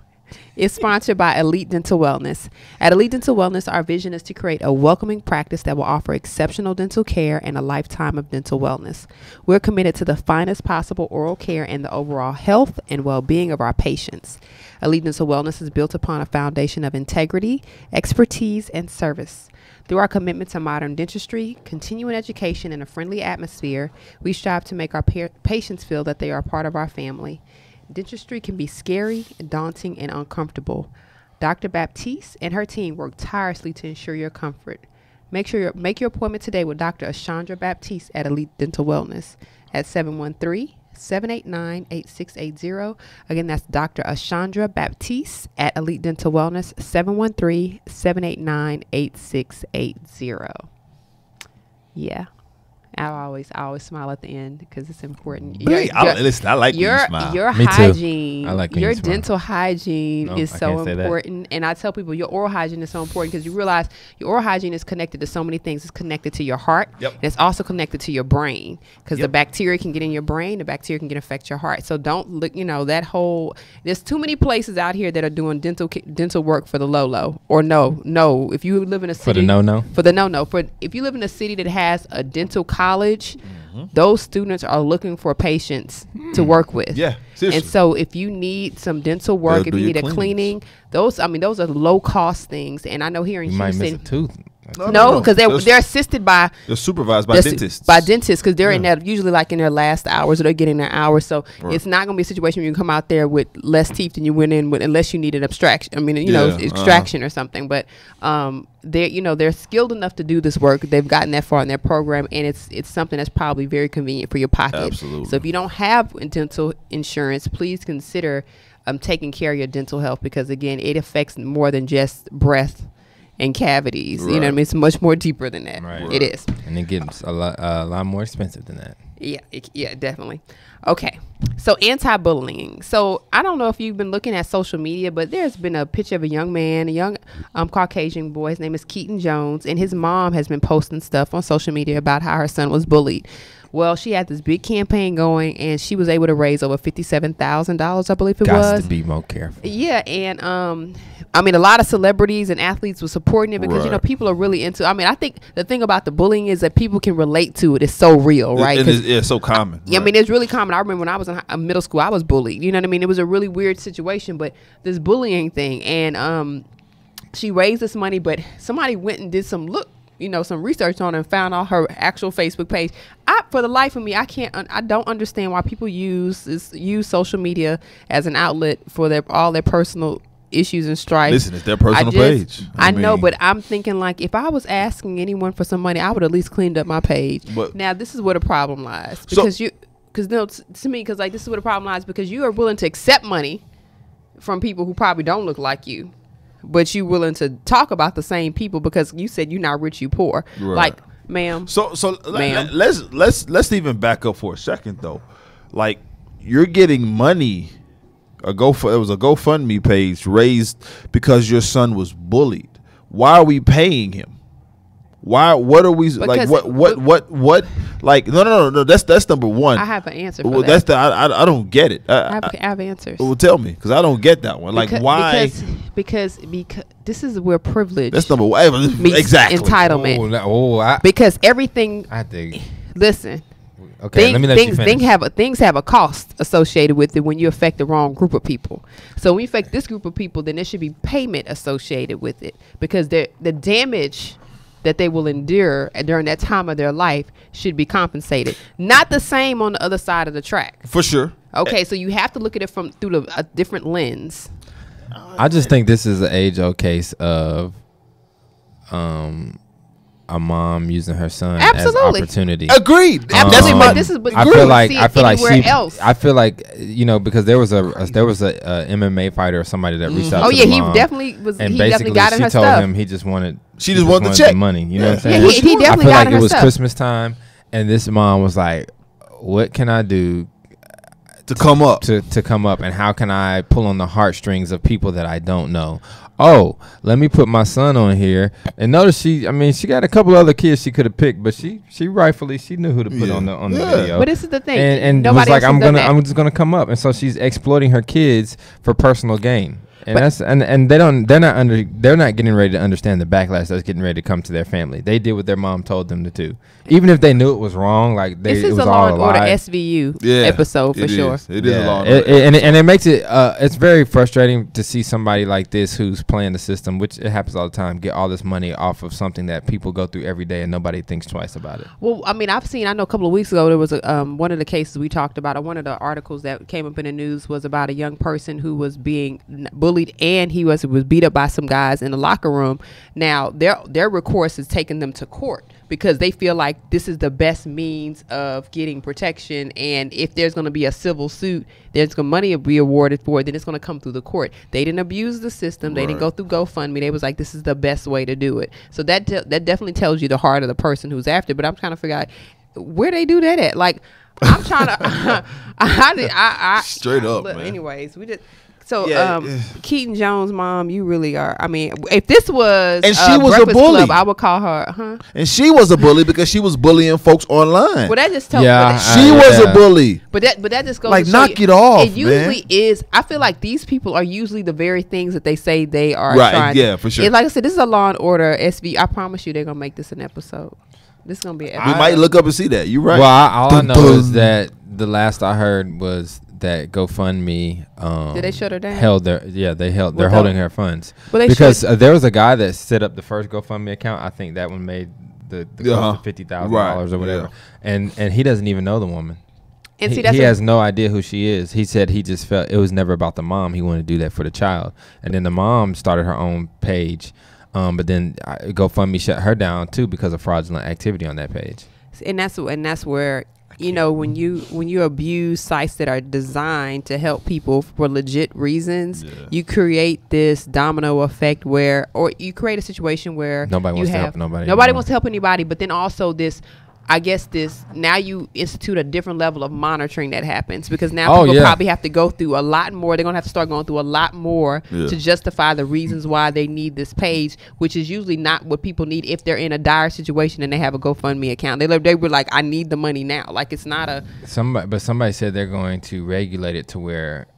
is sponsored by Elite Dental Wellness. At Elite Dental Wellness, our vision is to create a welcoming practice that will offer exceptional dental care and a lifetime of dental wellness. We're committed to the finest possible oral care and the overall health and well-being of our patients. Elite Dental Wellness is built upon a foundation of integrity, expertise, and service. Through our commitment to modern dentistry, continuing education, and a friendly atmosphere, we strive to make our patients feel that they are part of our family. Dentistry can be scary, daunting, and uncomfortable. Dr. Baptiste and her team work tirelessly to ensure your comfort. Make your appointment today with Dr. Ashandra Baptiste at Elite Dental Wellness at 713-789-8680. Again, that's Dr. Ashandra Baptiste at Elite Dental Wellness, 713-789-8680. Yeah. I always smile at the end because it's important.
Listen, I like when you smile.
Your
Me too.
hygiene,
I like when
your
you smile.
dental hygiene is
I
so
can't say that.
important. And I tell people your oral hygiene is so important because you realize your oral hygiene is connected to so many things. It's connected to your heart.
Yep.
And it's also connected to your brain because the bacteria can get in your brain. The bacteria can affect your heart. So don't look, that whole, there's too many places out here that are doing dental work for the low, or no. If you live in a city.
For the no-no?
For the no-no. If you live in a city that has a dental college, those students are looking for patients to work with.
Yeah, seriously.
And so if you need some dental work, if you need a cleaning, those are low cost things. And I know here in
You might
Houston,
miss a tooth.
no, because they're assisted by
They're supervised by dentists.
By dentists, because they're in that usually like in their last hours, or they're getting their hours. So it's not going to be a situation where you come out there with less teeth than you went in with, unless you need an extraction. I mean, extraction or something. But they're skilled enough to do this work. They've gotten that far in their program, and it's something that's probably very convenient for your pocket.
Absolutely.
So if you don't have dental insurance, please consider taking care of your dental health, because again, it affects more than just breath and cavities. You know what I mean? It's much more deeper than that.
Right.
It is.
And it gets a lot more expensive than that.
Yeah, definitely. Okay. So anti-bullying. So I don't know if you've been looking at social media, but there's been a picture of a young man, a young Caucasian boy. His name is Keaton Jones, and his mom has been posting stuff on social media about how her son was bullied. Well, she had this big campaign going, and she was able to raise over $57,000, I believe it was.
Got to be more careful.
Yeah, and I mean, a lot of celebrities and athletes were supporting it because people are really into. I mean, I think the thing about the bullying is that people can relate to it. It's so real, right?
It's so common.
I mean, it's really common. I remember when I was in middle school, I was bullied. You know what I mean? It was a really weird situation, but this bullying thing, and she raised this money, but somebody went and did some research on it and found out her actual Facebook page. For the life of me, I don't understand why people use social media as an outlet for all their personal issues and strife.
Listen, it's their personal page.
I know, but I'm thinking, like, if I was asking anyone for some money, I would at least cleaned up my page. But now this is where the problem lies, because to me, because like this is where the problem lies, because you are willing to accept money from people who probably don't look like you, but you willing to talk about the same people because you said you're not rich, you poor. Right. Like, ma'am.
So ma'am. Let's even back up for a second though. Like, you're getting money. It was a GoFundMe page raised because your son was bullied. Why are we paying him? What are we like? What? Like, no. That's number one.
I have an answer for that.
I don't get it.
I have answers.
Well, tell me, because I don't get that one. Like, why?
Because this is where privilege.
That's number one.
Meets
exactly.
Entitlement. Because everything.
I dig.
Listen.
Okay, let me let you finish.
Things have a cost associated with it when you affect the wrong group of people. So when you affect this group of people, then there should be payment associated with it, because the damage that they will endure during that time of their life should be compensated. Not the same on the other side of the track.
For sure.
Okay, so you have to look at it through a different lens.
I just think this is an age-old case of a mom using her son as opportunity.
Agreed.
Absolutely. But this is
I feel like because there was a MMA fighter or somebody that reached out to the mom.
He definitely was.
And
he
basically
got in her
she told
stuff.
him he just wanted
the check,
the money. You know what I'm saying?
Yeah, he definitely got in her
I feel like it was
stuff.
Christmas time, and this mom was like, "What can I do
to come up
to come up, and how can I pull on the heartstrings of people that I don't know? Oh, let me put my son on here." And notice she got a couple other kids she could have picked, but she rightfully knew who to put on the video.
But this is the thing,
and was like, I'm just gonna come up, and so she's exploiting her kids for personal gain. And they're not getting ready to understand the backlash that's getting ready to come to their family. They did what their mom told them to do, even if they knew it was wrong. Like
this is
it was
a
all
Law and Order SVU episode for sure.
It is a Law and Order,
and it makes it it's very frustrating to see somebody like this who's playing the system, which it happens all the time, get all this money off of something that people go through every day and nobody thinks twice about it.
Well, I mean, I know a couple of weeks ago there was one of the cases we talked about. One of the articles that came up in the news was about a young person who was being bullied, and he was beat up by some guys in the locker room. Now their recourse is taking them to court because they feel like this is the best means of getting protection, and if there's going to be a civil suit, there's money to be awarded for it, then it's going to come through the court. They didn't abuse the system. They didn't go through GoFundMe. They was like, this is the best way to do it. So that definitely tells you the heart of the person who's after. But I'm trying to figure out, where they do that at? Like, I'm trying to. I
straight up,
look,
man.
Anyways, we just. So,
Yeah.
Keaton Jones' mom, you really are. I mean, if this was
And she was a
Breakfast
bully.
Club, I would call her,
And she was a bully because she was bullying folks online.
Well, that just tells
Yeah,
she was a bully.
But that just goes
Like,
to show
knock
you,
it off,
It usually is. I feel like these people are usually the very things that they say they are
Right,
trying.
yeah, for sure.
Like I said, this is a Law and Order SV. I promise you, they're gonna make this an episode. This is gonna be an
We
episode.
might look up and see that. You're right.
Well, all I know
Dun,
is
dun.
that the last I heard was that GoFundMe
Did they shut her down?
held their they're
What
holding her funds
Well, they
because there was a guy that set up the first GoFundMe account. I think that one made the
Uh-huh.
$50,000 or whatever, and he doesn't even know the woman.
And see,
He
that's
has no idea who she is. He said he just felt it was never about the mom. He wanted to do that for the child, and then the mom started her own page, but then GoFundMe shut her down too because of fraudulent activity on that page.
and that's where, you know, when you abuse sites that are designed to help people for legit reasons, you create this domino effect or you create a situation where
Nobody
you
wants to
have
help nobody
nobody
anymore.
wants to help anybody, but then also now you institute a different level of monitoring that happens, because now people probably have to go through a lot more. They're gonna have to start going through a lot more to justify the reasons why they need this page, which is usually not what people need if they're in a dire situation and they have a GoFundMe account. They were like, I need the money now. Like, it's not a
Somebody said they're going to regulate it to where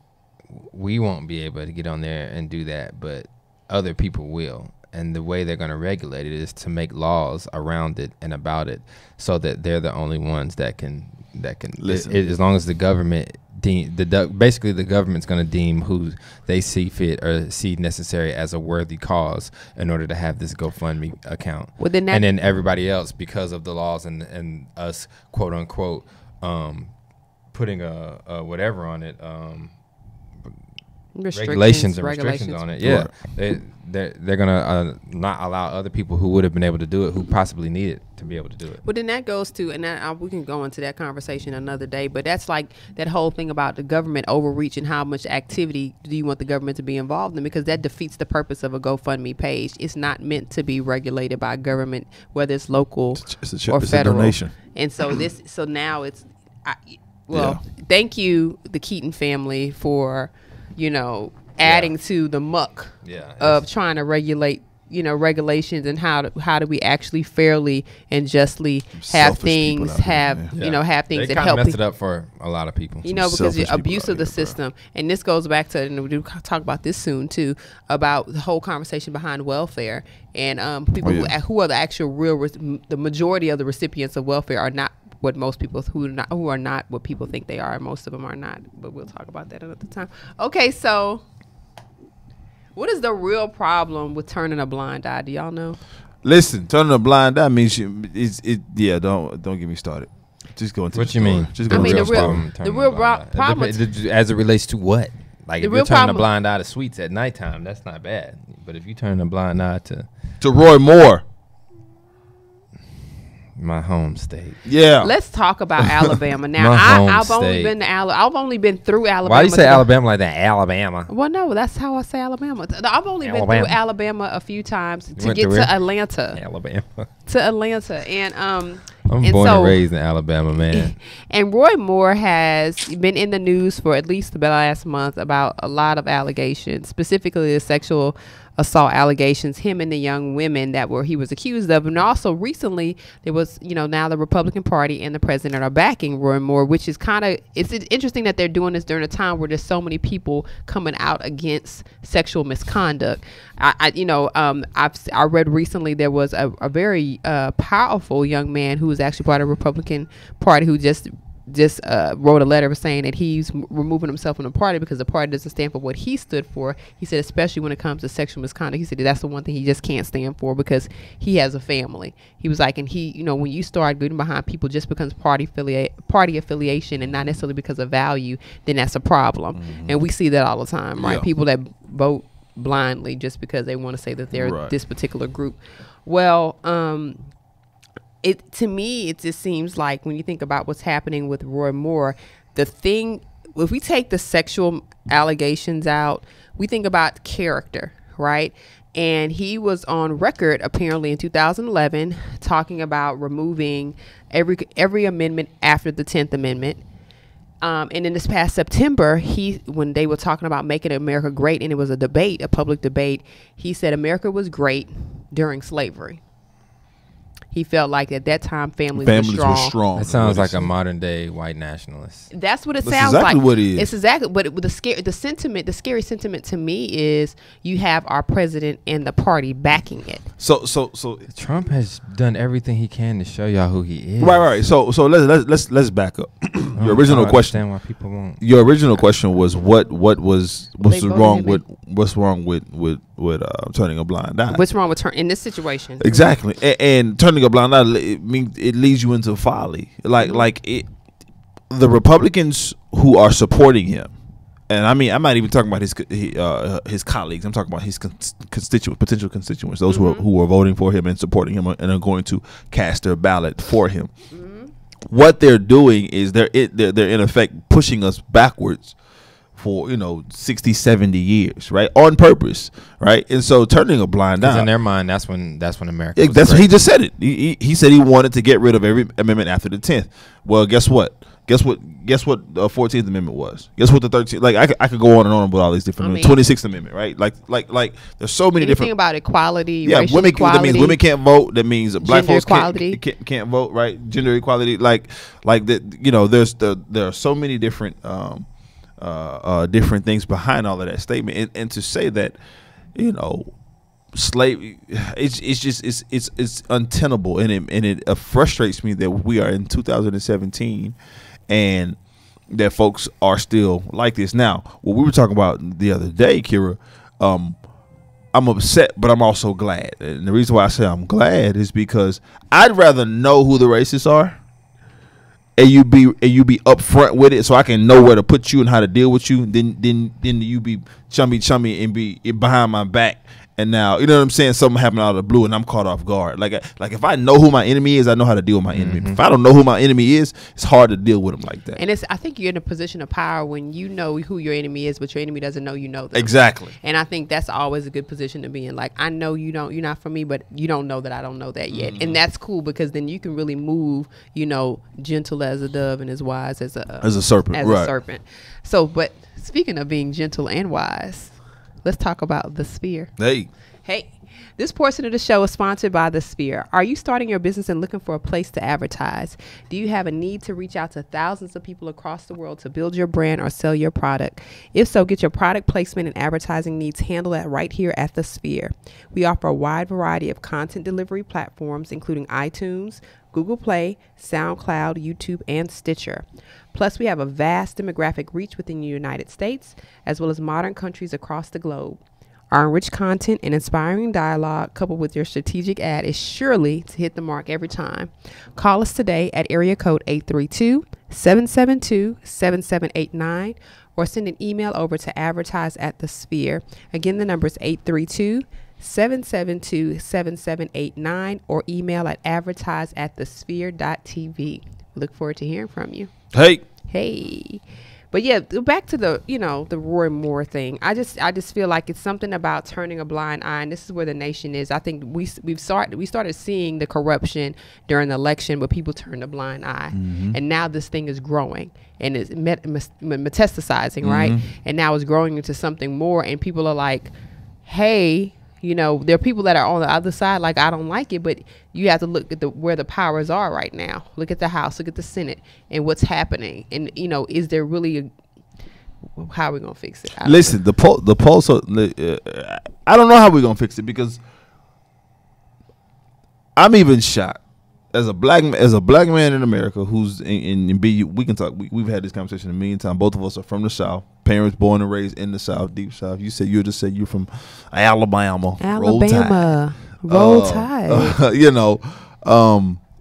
we won't be able to get on there and do that, but other people will. And the way they're going to regulate it is to make laws around it and about it, so that they're the only ones that can
Listen.
as long as the government basically the government's going to deem who they see fit or see necessary as a worthy cause in order to have this GoFundMe account.
Well, then
and then everybody else, because of the laws and us quote unquote putting a whatever on it, regulations and restrictions on it. Yeah, they're gonna not allow other people who would have been able to do it, who possibly need it, to be able to do it.
But then that goes to, and we can go into that conversation another day, but that's like that whole thing about the government overreach and how much activity do you want the government to be involved in, because that defeats the purpose of a GoFundMe page. It's not meant to be regulated by government, whether it's local or federal.
Donation.
And so now it's, thank you, the Keaton family, for, adding to the muck of trying to regulate, regulations, and how do we actually fairly and justly have things have things
they
that
kind
help
of messed
people.
it up for a lot of people.
Because the abuse of the system, and this goes back to, and we'll talk about this soon too, about the whole conversation behind welfare, and people who are the actual the majority of the recipients of welfare are not what most people who are not what people think they are. Most of them are not, but we'll talk about that another time. Okay, so what is the real problem with turning a blind eye? Do y'all know?
Listen, turning a blind eye means don't get me started. Just go into
What
the
you
story.
mean?
Just go
I mean,
into
the real problem
as it relates to what? Like,
The
if
real
you're turning a
problem-
blind eye to sweets at nighttime, that's not bad. But if you turn a blind eye to
Roy Moore.
my home state,
Let's talk about Alabama now.
My home
I've only
state.
been to I've only been through Alabama.
why do you say
to-
Alabama like that? Alabama.
Well, no, that's how I say Alabama. I've only been
Alabama.
through Alabama a few times to
went
get
to where?
to Atlanta.
Alabama.
And
I'm
and
born
so-
and raised in Alabama, man.
And Roy Moore has been in the news for at least the last month about a lot of allegations, specifically the sexual assault allegations, him and the young women that he was accused of. And also recently there was, now the Republican Party and the president are backing Roy Moore, which is it's interesting that they're doing this during a time where there's so many people coming out against sexual misconduct. I read recently there was a very powerful young man who was actually part of the Republican Party who just wrote a letter saying that he's removing himself from the party because the party doesn't stand for what he stood for. He said, especially when it comes to sexual misconduct, he said that's the one thing he just can't stand for because he has a family. He was like, and when you start getting behind people just because party affiliation and not necessarily because of value, then that's a problem. Mm-hmm. And we see that all the time, right? People that vote blindly just because they want to say that they're this particular group. Well, to me, it just seems like when you think about what's happening with Roy Moore, if we take the sexual allegations out, we think about character, right? And he was on record apparently in 2011 talking about removing every amendment after the 10th Amendment. And in this past September, when they were talking about making America great, and it was a debate, a public debate, he said America was great during slavery. He felt like at that time families were strong.
That sounds like a modern day white nationalist.
That's what it
That's
sounds
exactly
like.
what it is.
It's exactly. But the scary sentiment to me is you have our president and the party backing it.
So
Trump has done everything he can to show y'all who he is.
right. So let's back up. Your original question.
Why people won't.
Your original question was what's wrong with turning a blind eye?
What's wrong with in this situation?
Exactly, and turning a blind eye, it leads you into folly. The Republicans who are supporting him, and I mean I'm not even talking about his colleagues. I'm talking about his potential constituents, those who are voting for him and supporting him and are going to cast their ballot for him. What they're doing is they're in effect pushing us backwards for 60, 70 years, right, on purpose, right? And so turning a blind eye,
in their mind, that's when America.
That's what he just said it. He said he wanted to get rid of every amendment after the 10th. Well, guess what? Guess what the 14th Amendment was? Guess what the 13th? Like I could go on and on with all these different. 26th Amendment, right? Like there's so many different
about equality.
Yeah,
racial equality,
that means women can't vote. That means black folks can't vote, right? Gender equality, like that. There are so many different different things behind all of that statement, and to say that slavery, it's untenable, and it frustrates me that we are in 2017 and that folks are still like this. Now, what we were talking about the other day, Kira, I'm upset, but I'm also glad. And the reason why I say I'm glad is because I'd rather know who the racists are, and you be upfront with it, so I can know where to put you and how to deal with you, than you be chummy and be behind my back. And now, you know what I'm saying, something happened out of the blue and I'm caught off guard. Like if I know who my enemy is, I know how to deal with my enemy. If I don't know who my enemy is, it's hard to deal with them like that.
And I think you're in a position of power when you know who your enemy is, but your enemy doesn't know you know them.
Exactly.
And I think that's always a good position to be in. Like, I know you're not for me, but you don't know that I don't know that yet. And that's cool, because then you can really move, gentle as a dove and as wise as a serpent. A serpent. So, but speaking of being gentle and wise, let's talk about the Sphere. Hey, this portion of the show is sponsored by The Sphere. Are you starting your business and looking for a place to advertise? Do you have a need to reach out to thousands of people across the world to build your brand or sell your product? If so, get your product placement and advertising needs handled right here at The Sphere. We offer a wide variety of content delivery platforms, including iTunes, Google Play, SoundCloud, YouTube, and Stitcher. Plus, we have a vast demographic reach within the United States, as well as modern countries across the globe. Our enriched content and inspiring dialogue, coupled with your strategic ad, is surely to hit the mark every time. Call us today at area code 832-772-7789, or send an email over to advertise@thesphere. Again, the number is 832-772-7789, or email at advertise@thesphere.tv. We look forward to hearing from you. Hey. But yeah, back to the Roy Moore thing. I just feel like it's something about turning a blind eye, and this is where the nation is. I think we started seeing the corruption during the election, but people turned a blind eye, and now this thing is growing and it's metastasizing, right? And now it's growing into something more, and people are like, hey. There are people that are on the other side, like, I don't like it, but you have to look at where the powers are right now. Look at the House, look at the Senate, and what's happening. And, is there really how are we going to fix it?
Listen, the polls are, I don't know how we're going to fix it, because I'm even shocked. As a black man in America who's in BU, we can talk. We've had this conversation a million times. Both of us are from the South. Parents born and raised in the South, deep South. You just said you're from Alabama.
Roll Tide.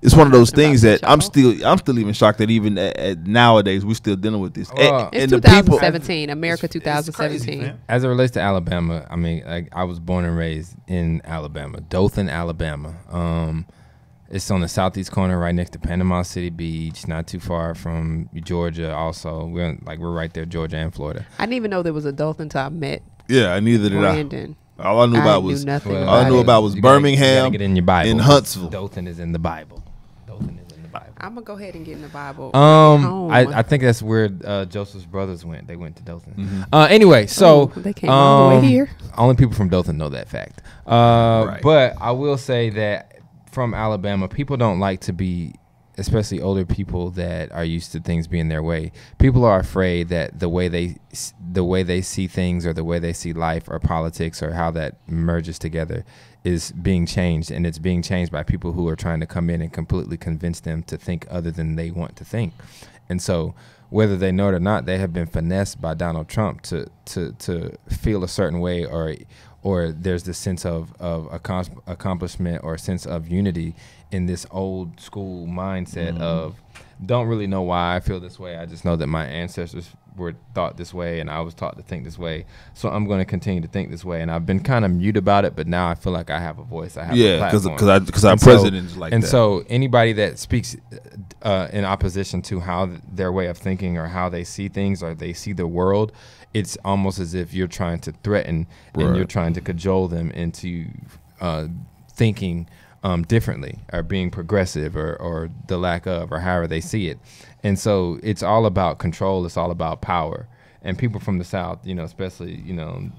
It's one of those things that I'm still even shocked that even at nowadays we're still dealing with this.
It's 2017, America 2017.
Crazy, as it relates to Alabama, I mean, I was born and raised in Alabama, Dothan, Alabama. It's on the southeast corner, right next to Panama City Beach, not too far from Georgia. Also, we're right there, Georgia and Florida.
I didn't even know there was a Dothan until I met.
Yeah, neither did
Brandon.
All I knew about was
nothing
all I knew about was Birmingham
get in your Bible.
and Huntsville.
Dothan is in the Bible. Dothan is in the Bible.
I'm gonna go ahead and get in the Bible.
I think that's where Joseph's brothers went. They went to Dothan. Anyway, so
they came all the way here.
Only people from Dothan know that fact. But I will say that from Alabama, people don't like to be, especially older people that are used to things being their way. People are afraid that the way they see things or the way they see life or politics or how that merges together is being changed, and it's being changed by people who are trying to come in and completely convince them to think other than they want to think. And so whether they know it or not, they have been finessed by Donald Trump to feel a certain way, or there's this sense of accomplishment or a sense of unity in this old school mindset of don't really know why I feel this way. I just know that my ancestors were taught this way and I was taught to think this way. So I'm going to continue to think this way. And I've been kind of mute about it, but now I feel like I have a voice. I have a platform. Because our president is like that. And so anybody that speaks in opposition to how their way of thinking or how they see things or they see the world, it's almost as if you're trying to threaten and you're trying to cajole them into thinking differently or being progressive or the lack of or however they see it. And so it's all about control. It's all about power. And people from the South, especially,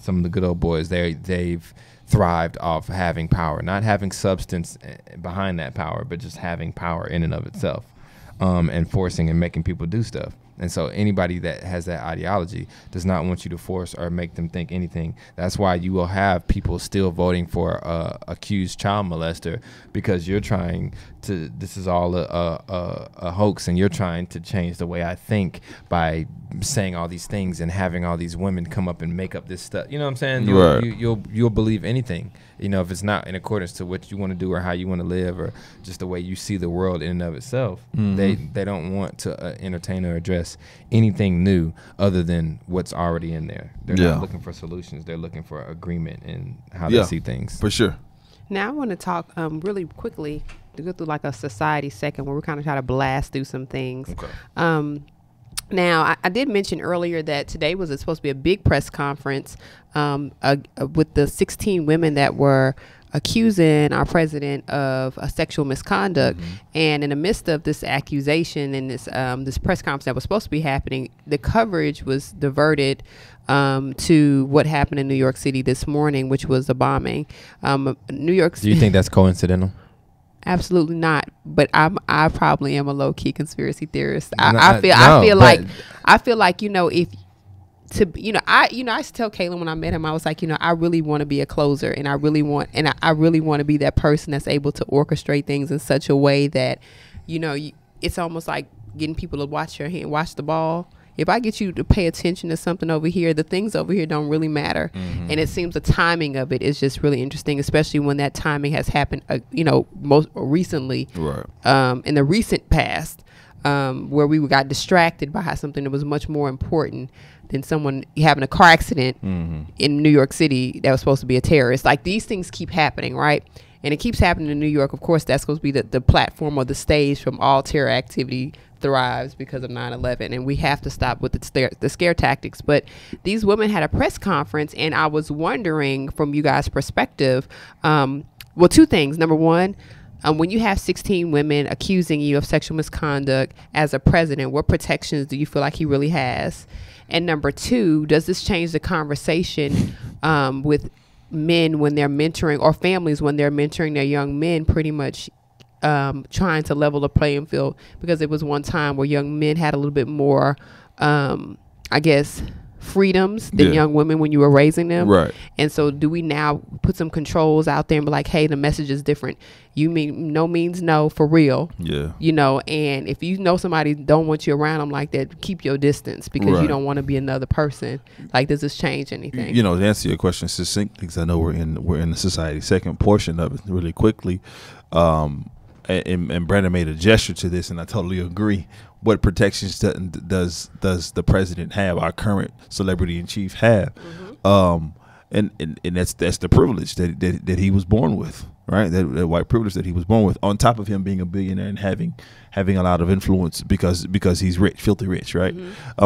some of the good old boys, they've thrived off having power, not having substance behind that power, but just having power in and of itself, and forcing and making people do stuff. And so anybody that has that ideology does not want you to force or make them think anything. That's why you will have people still voting for accused child molester, because you're trying to, this is all a hoax, and you're trying to change the way I think by saying all these things and having all these women come up and make up this stuff. You know what I'm saying? You'll believe anything, if it's not in accordance to what you want to do or how you want to live or just the way you see the world in and of itself. They don't want to entertain or address anything new other than what's already in there. They're not looking for solutions. They're looking for agreement in how they see things.
For sure.
Now I want to talk really quickly to go through like a society second where we're kind of trying to blast through some things. Okay. Now, I did mention earlier that today was supposed to be a big press conference with the 16 women that were accusing our president of sexual misconduct. And in the midst of this accusation and this press conference that was supposed to be happening, the coverage was diverted to what happened in New York City this morning, which was a bombing. New York City.
Do you think that's coincidental?
Absolutely not. But I probably am a low key conspiracy theorist. I feel like if to I used to tell Kaylin when I met him, I was like, I really want to be a closer, and I really want to be that person that's able to orchestrate things in such a way that it's almost like getting people to watch your hand, watch the ball. If I get you to pay attention to something over here, the things over here don't really matter. And it seems the timing of it is just really interesting, especially when that timing has happened, most recently, in the recent past, where we got distracted by something that was much more important than someone having a car accident in New York City that was supposed to be a terrorist. Like, these things keep happening, right? And it keeps happening in New York. Of course, that's supposed to be the platform or the stage from all terror activity thrives because of 9/11, and we have to stop with the scare tactics. But these women had a press conference, and I was wondering from you guys' perspective, two things. Number one, when you have 16 women accusing you of sexual misconduct as a president, what protections do you feel like he really has? And number two, does this change the conversation with men when they're mentoring, or families when they're mentoring their young men, pretty much trying to level the playing field? Because it was one time where young men had a little bit more, freedoms than young women when you were raising them. Right. And so do we now put some controls out there and be like, hey, the message is different. You mean no means no, for real. Yeah. And if you know somebody don't want you around them like that, keep your distance, because you don't want to be another person. Like, does this change anything?
To answer your question succinctly, because I know we're in the society second portion of it really quickly. And Brandon made a gesture to this, and I totally agree. What protections does the president have, our current celebrity in chief, have? And that's the privilege that he was born with. right? That white privilege that he was born with, on top of him being a billionaire and having a lot of influence because he's rich, filthy rich, right?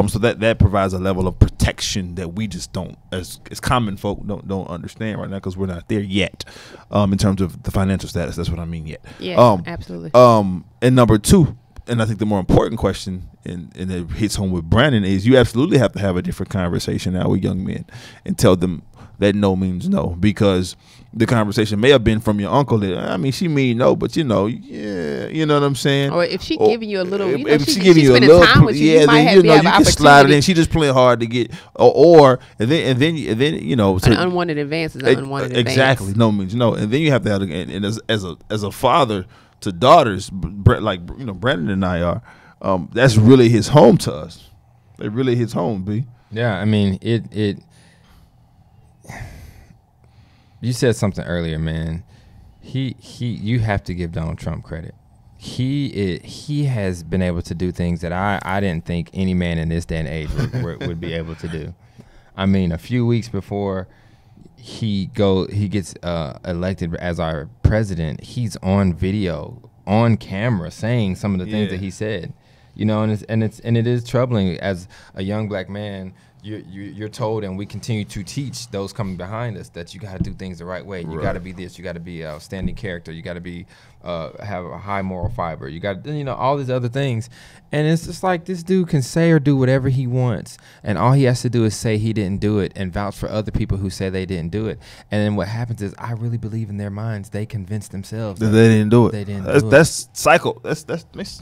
So that provides a level of protection that we just don't, as common folk, don't understand right now, because we're not there yet, in terms of the financial status. That's what I mean yet.
Yeah, absolutely.
And number two, and I think the more important question, and it hits home with Brandon, is you absolutely have to have a different conversation now with young men and tell them that no means no, because the conversation may have been from your uncle that, I mean, she mean no, but yeah, you know what I'm saying?
Or if she giving you a little,
if she giving you a little, time with you, you might have you can slide it in. She just playing hard to get, and then you know,
an unwanted advance is an unwanted advance.
Exactly, no means no, and then you have to have, and as a father to daughters, like Brandon and I are, that's really his home to us. It really hits home, B.
Yeah, I mean it. You said something earlier, man. You have to give Donald Trump credit. He has been able to do things that I didn't think any man in this day and age would be able to do. I mean, a few weeks before he gets elected as our president, he's on video, on camera, saying some of the things that he said. And it is troubling as a young black man. You're told, and we continue to teach those coming behind us, that you got to do things the right way. You got to be this. You got to be outstanding character. You got to be have a high moral fiber. You got all these other things, and it's just like this dude can say or do whatever he wants, and all he has to do is say he didn't do it and vouch for other people who say they didn't do it. And then what happens is, I really believe in their minds, they convince themselves
that they didn't do it.
They didn't do it.
That's cycle. That's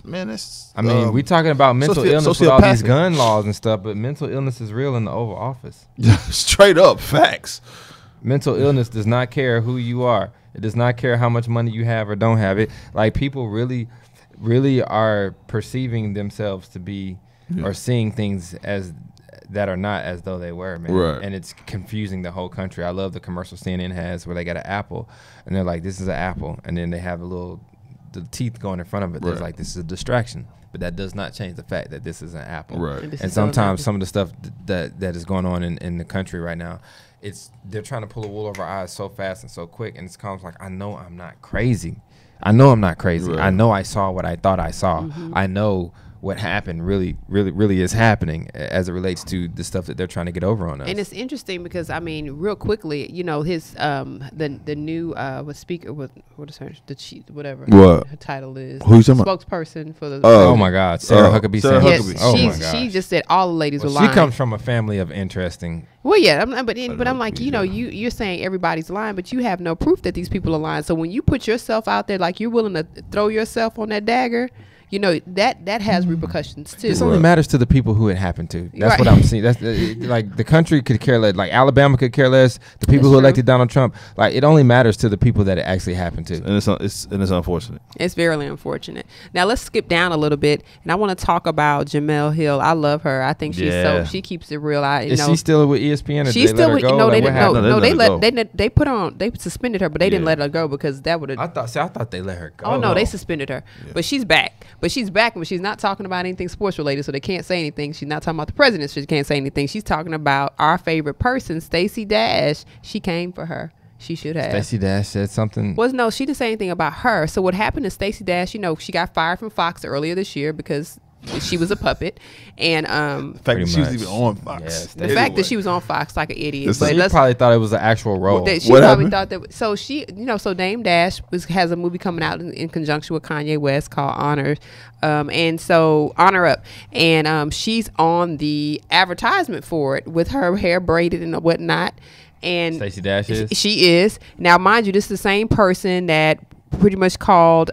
man. That's.
I mean, we talking about mental illness with all these gun laws and stuff, but mental illness is real in the Oval Office.
Straight up facts.
Mental illness does not care who you are. It does not care how much money you have or don't have it. Like, people really, really are perceiving themselves to be or seeing things as that are not as though they were, man.
Right.
And it's confusing the whole country. I love the commercial CNN has where they got an apple and they're like, this is an apple. And then they have the teeth going in front of it. There's like, this is a distraction. But that does not change the fact that this is an apple.
Right.
And sometimes some of the stuff that is going on in the country right now, they're trying to pull the wool over our eyes so fast and so quick, and it's kind of like, I know I'm not crazy. I know I'm not crazy.
Right.
I know I saw what I thought I saw. I know what happened really, really, really is happening as it relates to the stuff that they're trying to get over on us.
And it's interesting because, I mean, real quickly, his the new speaker, what is her, the chief, whatever
what
her title is,
who's talking about?
Spokesperson for the
oh my God, Sarah Huckabee Sanders.
Yes,
Oh my God.
She just said all the ladies were lying.
She comes from a family of interesting.
Well, yeah, but I'm like, you're saying everybody's lying, but you have no proof that these people are lying. So when you put yourself out there, like, you're willing to throw yourself on that dagger, that has repercussions too.
This only matters to the people who it happened to. That's what I'm seeing. That's like, the country could care less. Like, Alabama could care less. The people who elected Donald Trump, like, it only matters to the people that it actually happened to.
And it's unfortunate.
It's very unfortunate. Now let's skip down a little bit, and I want to talk about Jemele Hill. I love her. I think she keeps it real.
Is she still with ESPN? Or
She's still with.
No,
they didn't. They suspended her, but they didn't let her go because that would have.
I thought they let her go.
Oh no, they suspended her, but she's back. But she's back, but she's not talking about anything sports related, so they can't say anything. She's not talking about the president, so she can't say anything. She's talking about our favorite person, Stacey Dash. She came for her. She should have.
Stacey Dash said something.
Well, no, she didn't say anything about her. So what happened is Stacey Dash, she got fired from Fox earlier this year because she was a puppet, and
the fact that she was even on Fox.
Yes, the fact that she was on Fox like an idiot.
But she probably thought it was an actual role.
She probably thought that. So she, so Dame Dash has a movie coming out in conjunction with Kanye West called Honor, and so Honor Up, and she's on the advertisement for it with her hair braided and whatnot. And
Stacey Dash is.
She is. Now, mind you, this is the same person that pretty much called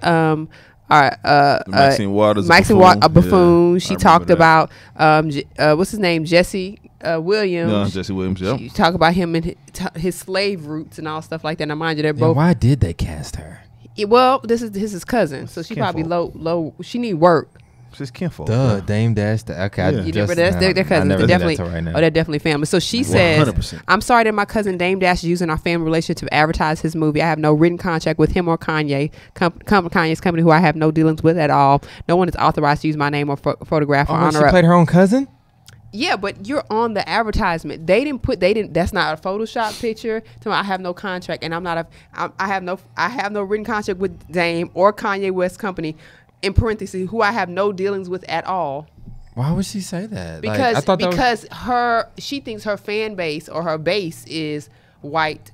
Maxine Waters
a buffoon. She talked about what's his name, Jesse Williams.
No, Jesse Williams. Yeah.
She talked about him and his slave roots and all stuff like that. Now, mind you, they're both.
Why did they cast her?
Well, this is his cousin, so she probably low. She need work.
She's kinfolk.
Dame Dash. Okay,
yeah. They're cousins. They're definitely. They're definitely family. So she says, 100%. I'm sorry that my cousin Dame Dash is using our family relationship to advertise his movie. I have no written contract with him or Kanye. Kanye's company, who I have no dealings with at all. No one is authorized to use my name or photograph or honor.
She played her own cousin?
Yeah, but you're on the advertisement. That's not a Photoshop picture. I have no contract, and I have no written contract with Dame or Kanye West Company, in parentheses, who I have no dealings with at all.
Why would she say that?
Because she thinks her fan base or her base is white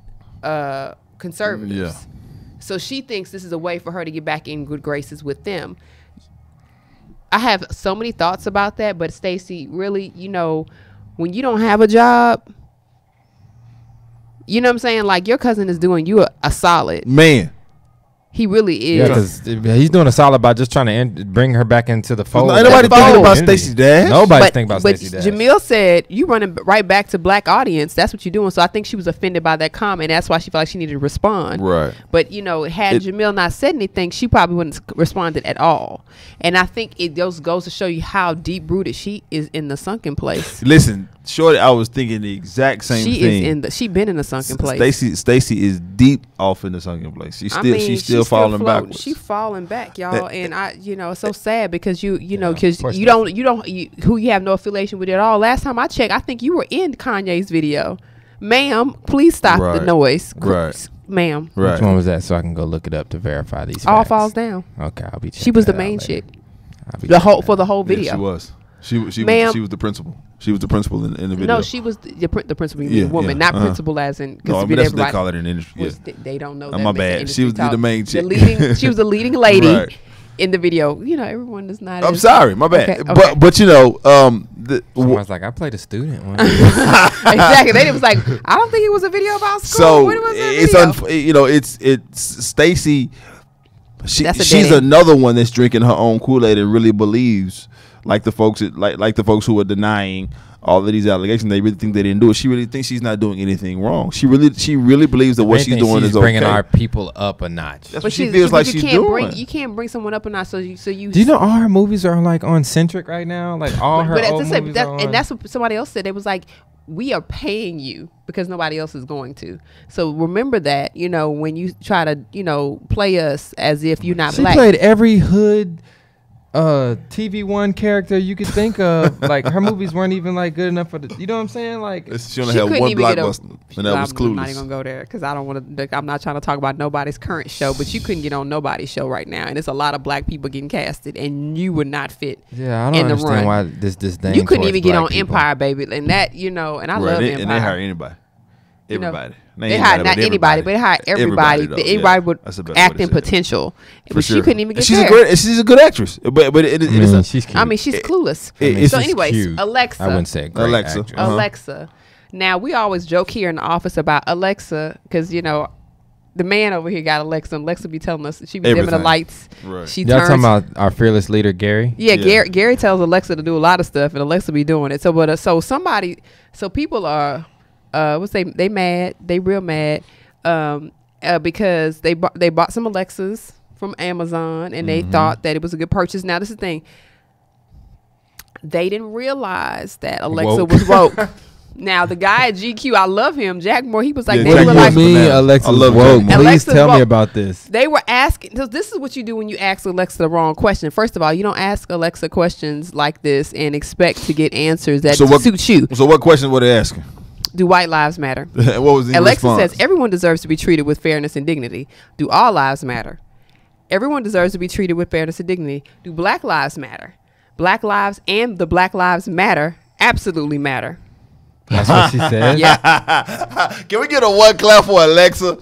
conservatives.
Yeah.
So she thinks this is a way for her to get back in good graces with them. I have so many thoughts about that, but Stacey, really, when you don't have a job, you know what I'm saying? Like, your cousin is doing you a solid.
Man.
He really is.
Yeah, because he's doing a solid by just trying to bring her back into the fold.
Ain't nobody thinking about Stacey Dash.
Nobody's thinking about Stacey Dash.
But Jamil said, you running right back to black audience. That's what you're doing. So I think she was offended by that comment. That's why she felt like she needed to respond.
Right.
But, had Jamil not said anything, she probably wouldn't have responded at all. And I think it goes to show you how deep-rooted she is in the sunken place.
Listen, shorty, I was thinking the exact same thing.
She been in the sunken place.
Stacey is deep off in the sunken place. She's still falling backwards.
She's falling back, y'all, and it's so sad because who you have no affiliation with at all. Last time I checked, I think you were in Kanye's video, ma'am. Please stop the noise,
right,
ma'am.
Right.
Which one was that? So I can go look it up to verify these.
All
facts.
Falls Down.
Okay, I'll be.
She was the main chick. For the whole video.
Yeah, she was. She was the principal. She was the principal in the video.
No, she was the principal. You mean woman, not principal as in.
No, that's what they call it in the industry. Yeah.
They don't know that.
My bad. She was the main chick.
She was the leading lady in the video. Everyone is not.
I'm sorry, my bad.
Okay.
But
someone's like, I played a student one.
Exactly. They was like, I don't think it was a video about school.
So
what was
it's Stacey. She's
dead
another one that's drinking her own Kool-Aid and really believes, like the folks who are denying all of these allegations, they really think they didn't do it. She really thinks she's not doing anything wrong. She really believes that what she's doing is okay.
Bringing our people up a notch.
That's what she feels like she's doing.
You can't bring someone up a notch. So you.
Do you know all her movies are like on Centric right now? Like all her old movies are on.
And that's what somebody else said. It was like, we are paying you because nobody else is going to. So remember that, when you try to, play us as if you're not black.
She played every hood TV One character you could think of. Like, her movies weren't even like good enough for the, you know what I'm saying? Like,
she only had one blockbuster, and that was Clueless.
I'm not even gonna go there because I don't want to. I'm not trying to talk about nobody's current show, but you couldn't get on nobody's show right now, and it's a lot of black people getting casted, and you would not fit.
Yeah, I don't understand why this thing.
You couldn't even get on people. Empire, baby, and that and I love Empire.
And they hire anybody. Everybody.
They hired not anybody, but they hired everybody. Everybody would act in potential. But she couldn't even get there.
She's a good actress. But
she's cute. She's clueless. So anyways, Alexa.
I wouldn't say Alexa.
Alexa. Now, we always joke here in the office about Alexa because, the man over here got Alexa. And Alexa be telling us, she be dimming the lights. Right.
Y'all talking about our fearless leader, Gary?
Yeah. Gary tells Alexa to do a lot of stuff, and Alexa be doing it. So people are... they mad, they real mad because they bought some Alexas from Amazon and they thought that it was a good purchase. Now this is the thing, they didn't realize that Alexa was woke. Now the guy at GQ, I love him, Jack Moore, he was like,
Alexa woke. Please tell me about this.
They were asking, so this is what you do when you ask Alexa the wrong question. First of all, you don't ask Alexa questions like this and expect to get answers that suit you.
So what question were they asking?
Do white lives matter?
What was the
Alexa
response?
says everyone deserves to be treated with fairness and dignity. Do all lives matter? Everyone deserves to be treated with fairness and dignity. Do black lives matter? Black lives and the Black Lives Matter absolutely matter.
That's what she said?
Yeah.
Can we get a one clap for Alexa?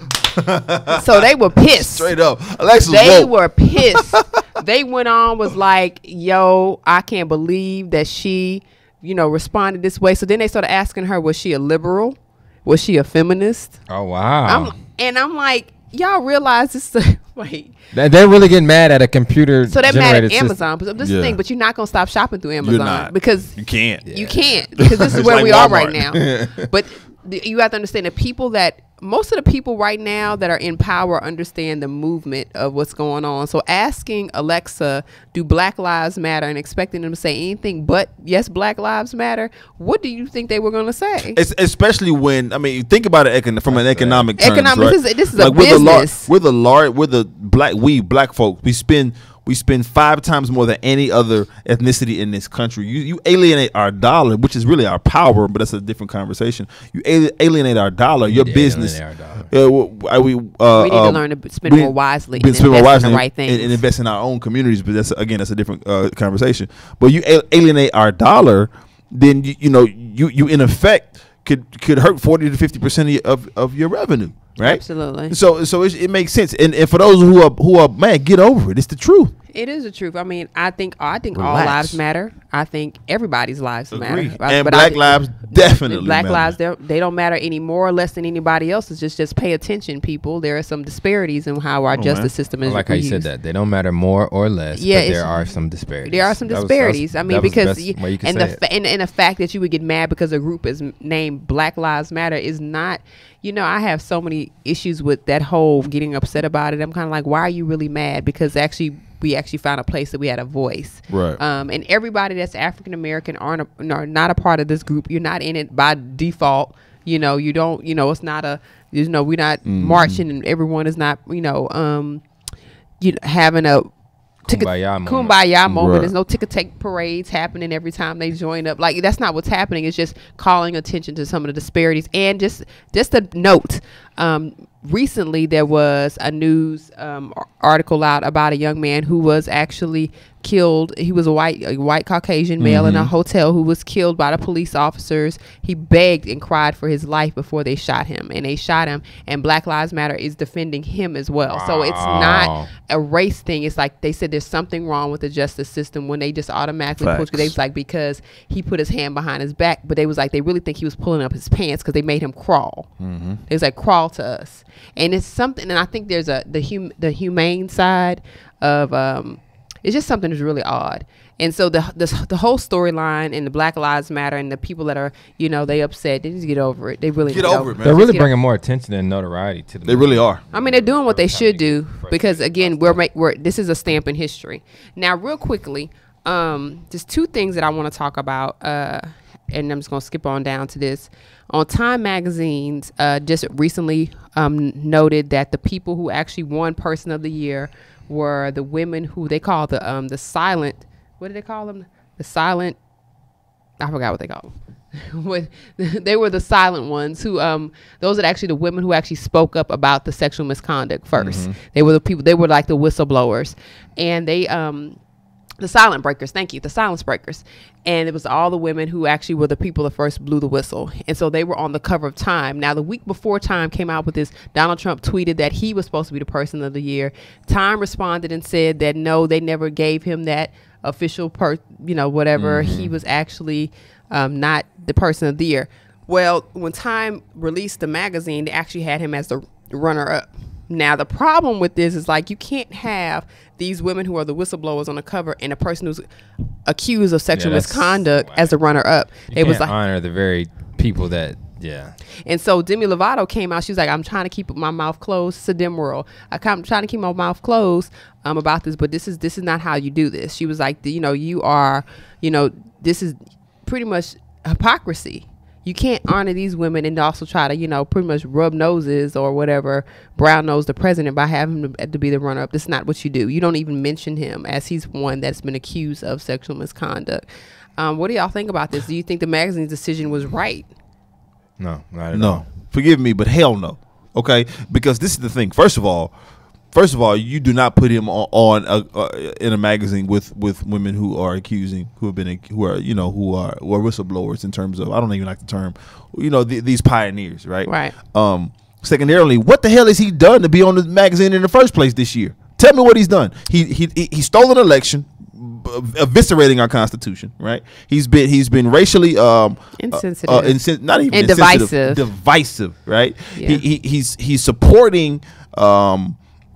So they were pissed.
Straight up. Alexa's
They
woke.
were pissed. They went on, was like, yo, I can't believe that she... responded this way. So then they started asking her, was she a liberal? Was she a feminist?
Oh, wow.
I'm like, y'all realize this? Wait.
They're really getting mad at a computer.
So they're mad at
system.
Amazon. But this is the thing, but you're not going to stop shopping through Amazon.
You're not.
Because
you can't.
You can't. Because this is where we are right now. But you have to understand most of the people right now that are in power understand the movement of what's going on. So asking Alexa, do Black Lives Matter, and expecting them to say anything but yes, Black Lives Matter, what do you think they were going to say?
Especially when, think about it from an economic terms, right?
This is like a business.
We're the black folk. We spend We spend 5 times more than any other ethnicity in this country. You alienate our dollar, which is really our power, but that's a different conversation. You alienate our dollar, your business.
We need to learn to spend more wisely and invest in the right things.
And invest in our own communities, but that's a different conversation. But you alienate our dollar, then you in effect could hurt 40 to 50% of your revenue. Right.
Absolutely.
So it makes sense, and for those who are man, get over it. It's the truth.
It is the truth. I mean, I think all lives matter. I think everybody's lives matter.
And black lives definitely
black
matter.
lives, they don't matter any more or less than anybody else's. Just pay attention, people. There are some disparities in how our justice system is.
I like how you said that. They don't matter more or less. Yeah, but there are some disparities.
There are some disparities. I mean, because and the fact that you would get mad because a group is named Black Lives Matter is not. I have so many issues with that whole getting upset about it. I'm kind of like, why are you really mad? Because we actually found a place that we had a voice. Right. And everybody that's African American are not a part of this group. You're not in it by default. You don't. It's not a. We're not marching, and everyone is not. Having a kumbaya moment. Right. There's no ticker tape parades happening every time they join up. Like, that's not what's happening. It's just calling attention to some of the disparities. And just a note, recently there was a news article out about a young man who was actually killed. He was a white Caucasian male in a hotel who was killed by the police officers. He begged and cried for his life before they shot him, and they shot him, and Black Lives Matter is defending him as well. Wow. So it's not a race thing. It's like they said there's something wrong with the justice system when they just automatically push. They was like, because he put his hand behind his back, but they was like, they really think he was pulling up his pants because they made him crawl. They was like, crawl to us. And it's something, and I think there's the humane side of it's just something that's really odd. And so the whole storyline and the Black Lives Matter and the people that are, they upset, they just get over it. They really get over it, man.
They're really bringing more attention and notoriety to them.
They really are.
I mean, they're doing what they should do because, again, this is a stamp in history. Now, real quickly, there's 2 things that I want to talk about, and I'm just going to skip on down to this. On Time Magazine's just recently noted that the people who actually won Person of the Year were the women who they call the silent. What did they call them? The silent. I forgot what they call them. They were the silent ones who those are actually the women who actually spoke up about the sexual misconduct first. They were the people. They were like the whistleblowers, and they the silent breakers. Thank you, the silence breakers. And it was all the women who actually were the people that first blew the whistle. And so they were on the cover of Time. Now, the week before Time came out with this, Donald Trump tweeted that he was supposed to be the Person of the Year. Time responded and said that no, they never gave him that official whatever. He was actually not the Person of the Year. Well, when Time released the magazine, they actually had him as the runner-up. Now, the problem with this is, like, you can't have these women who are the whistleblowers on the cover and a person who's accused of sexual misconduct as the runner-up.
They was like, honor the very people that,
And so Demi Lovato came out. She was like, I'm trying to keep my mouth closed. It's a dim world. I'm trying to keep my mouth closed about this, but this is not how you do this. She was like, you are, this is pretty much hypocrisy. You can't honor these women and also try to, pretty much rub noses or whatever, brown nose the president by having him to be the runner-up. That's not what you do. You don't even mention him as he's one that's been accused of sexual misconduct. What do y'all think about this? Do you think the magazine's decision was right?
No, not at all.
Forgive me, but hell no. Okay? Because this is the thing. First of all, you do not put him on in a magazine with women who are whistleblowers in terms of, I don't even like the term, these pioneers, right?
Right.
Secondarily, what the hell has he done to be on the magazine in the first place this year? Tell me what he's done. He stole an election, eviscerating our Constitution, right? He's been racially
insensitive,
not even
and
divisive, right?
Yeah.
He's supporting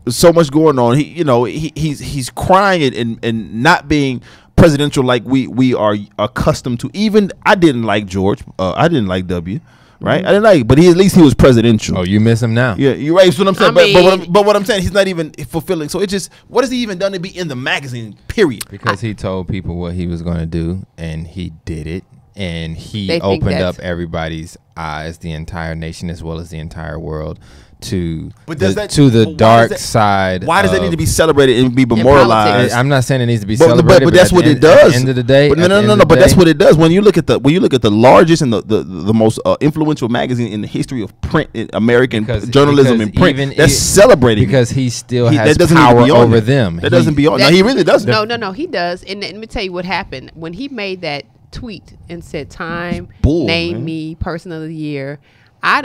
so much going on. He's crying and not being presidential like we are accustomed to. Even I didn't like George. I didn't like W. Right, I didn't like, but at least he was presidential.
Oh, you miss him now?
Yeah, you're right. That's what I'm saying. But what I'm saying, he's not even fulfilling. So it just, what has he even done to be in the magazine? Period.
Because he told people what he was going to do, and he did it, and he opened up everybody's eyes, the entire nation as well as the entire world, to
But does that-
to the
but why
dark
does that-
side.
Why does that
of-
need to be celebrated and be
politics.
memorialized?
I'm not saying it needs to be
But
celebrated,
but that's
at
what
the
it
end-
does.
At the end of the day,
But no. But that's what it does. When you look at the largest and the most influential magazine in the history of print, in American journalism and print, that's celebrating
because he still
That
has
doesn't need to
power
be on
over
there.
them.
That doesn't be on. No, he really doesn't.
No, he does. And let me tell you what happened when he made that tweet and said, "Time,
Bull,
name
man.
me person of the year."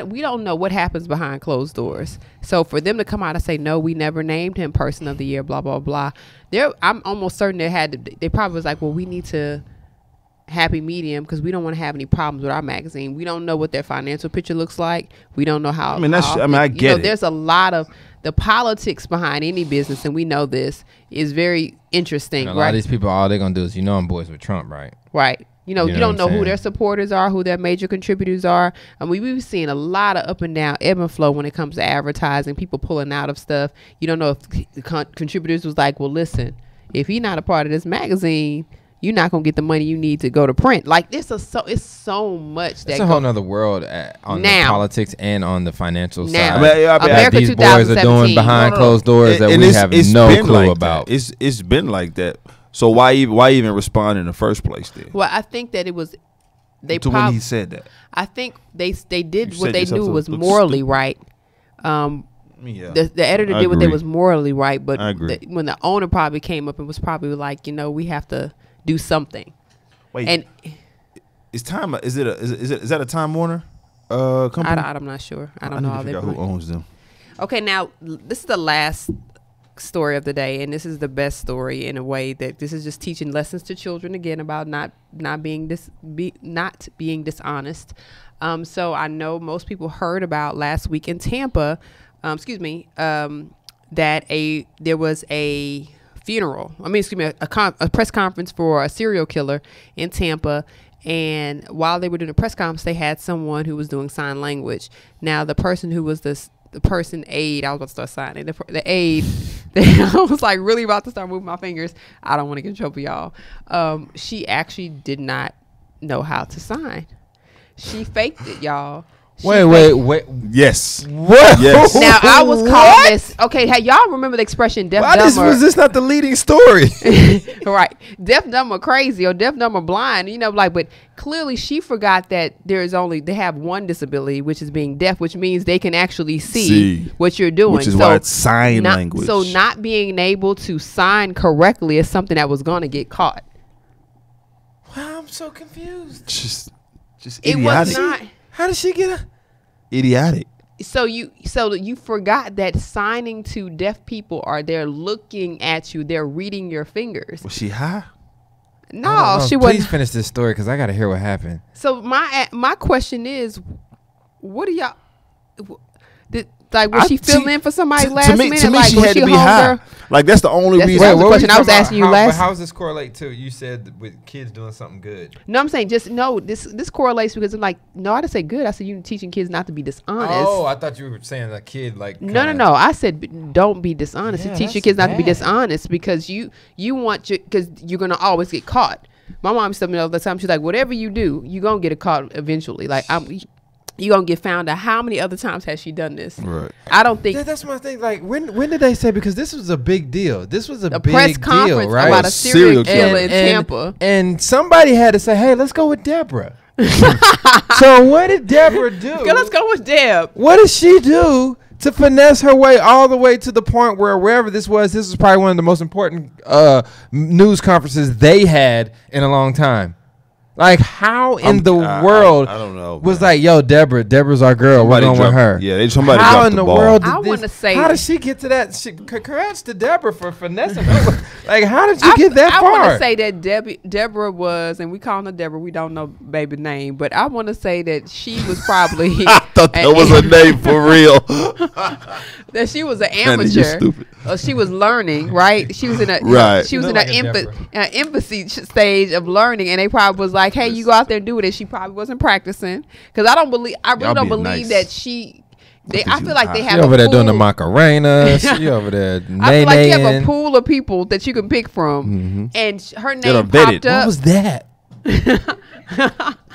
We don't know what happens behind closed doors. So for them to come out and say, "No, we never named him person of the year," blah blah blah. I'm almost certain they probably was like, "Well, we need to happy medium because we don't want to have any problems with our magazine. We don't know what their financial picture looks like. We don't know how."
I get it.
There's a lot of the politics behind any business, and we know this is very interesting.
And a lot of these people, all they're gonna do is, I'm boys with Trump, right?
Right. You
know
don't
what
know
I'm
who
saying?
their supporters are, who their major contributors are. I mean, we've seen a lot of up and down, ebb and flow when it comes to advertising, people pulling out of stuff. You don't know if the contributors was like, well, listen, if you're not a part of this magazine, you're not going to get the money you need to go to print. Like, it's so much.
It's a whole nother world on the politics and on the financial
Now.
side.
America
that these boys are doing
2017.
behind closed doors that
And
we
it's
have
been
no clue
like
about.
that. It's been like that. So why even respond in the first place then?
Well, I think that it was
To when he said that.
I think they did
You
what
said
they
yourself
knew
to
was
look
morally
stupid.
right.
Yeah.
The editor
I
did what they
agree.
was morally right, but
I agree.
when the owner probably came up and was probably like, we have to do something.
Wait.
And
Is that a Time Warner company?
I'm not sure. I don't know how
I
they
forgot who owns them.
Okay, now this is the last story of the day, and this is the best story in a way that this is just teaching lessons to children again about not being dishonest. So I know most people heard about last week in Tampa, that there was a funeral. A press conference for a serial killer in Tampa. And while they were doing a press conference, they had someone who was doing sign language. Now, the person who was the person aide, I was about to start signing, the aide, I was like really about to start moving my fingers. I don't want to get in trouble, y'all. She actually did not know how to sign. She faked it, y'all.
Wait.
Yes.
What?
Yes.
Now, I was calling this, okay, hey, y'all remember the expression deaf,
Why
dumb,
was this not the leading story?
right, deaf, dumb, or crazy, or deaf, dumb, or blind, but clearly she forgot that they have one disability, which is being deaf, which means they can actually see what you're doing.
Which is why it's sign language.
So not being able to sign correctly is something that was going to get caught.
Wow, I'm so confused.
Just
It
idiotic.
was not.
How did she get a...
Idiotic.
So you forgot that signing to deaf people they're looking at you, they're reading your fingers.
Was she high?
No, she
Please
wasn't.
finish this story because I got to hear what happened.
So my question is, what do y'all? Was she filling in for somebody last minute?
To me,
like,
she
was
had to
she
be
home
high.
girl?
Like that's the only
That's
reason.
Wait, the question I was asking you last.
How does this correlate to? You said with kids doing something good.
No, I'm saying this correlates because I'm like, no, I didn't say good. I said you teaching kids not to be dishonest.
Oh, I thought you were saying a kid like.
No. I said don't be dishonest.
Yeah,
You teach your
that's
kids not to be
bad.
dishonest because you want because you're gonna always get caught. My mom used to tell me all the time. She's like, whatever you do, you're gonna get caught eventually. Like you gonna get found out. How many other times has she done this?
Right.
I don't think
That's my thing. Like when did they say? Because this was a big deal. This was a
a
big
press
deal,
conference
right?
about a serial killer in Tampa.
And somebody had to say, "Hey, let's go with Deborah." So what did Deborah do?
Let's go with Deb.
What did she do to finesse her way all the way to the point where wherever this was probably one of the most important news conferences they had in a long time. Like how in the world
I don't know.
was
man.
like, yo, Deborah's our girl.
Somebody
We're going with
dropped-
her.
Yeah, somebody
how
dropped
in
the
the
ball.
world did
I
this,
wanna say-
how did she get to that? Congrats to Deborah for finessing her. Like, how did you get that
I
far?
want to say that Deborah was, and we call her Deborah. We don't know baby name, but I want to say that she was probably.
I thought that was a name for real.
That she was an
Man, you're
amateur.
stupid.
She was learning, right? She was in a
Right.
She was
You
in
look like a
an
Deborah.
infancy stage of learning, and they probably was like, "Hey, you go out there and do it." And she probably wasn't practicing because I really
Y'all
don't
being
believe
nice.
that she. I
you
feel like they
high.
have
She over
a
there doing the
pool.
Macarena. She over there
I feel like you have a
nay-naying.
pool of people that you can pick from, and her
That are
name
vetted.
popped up.
What was that?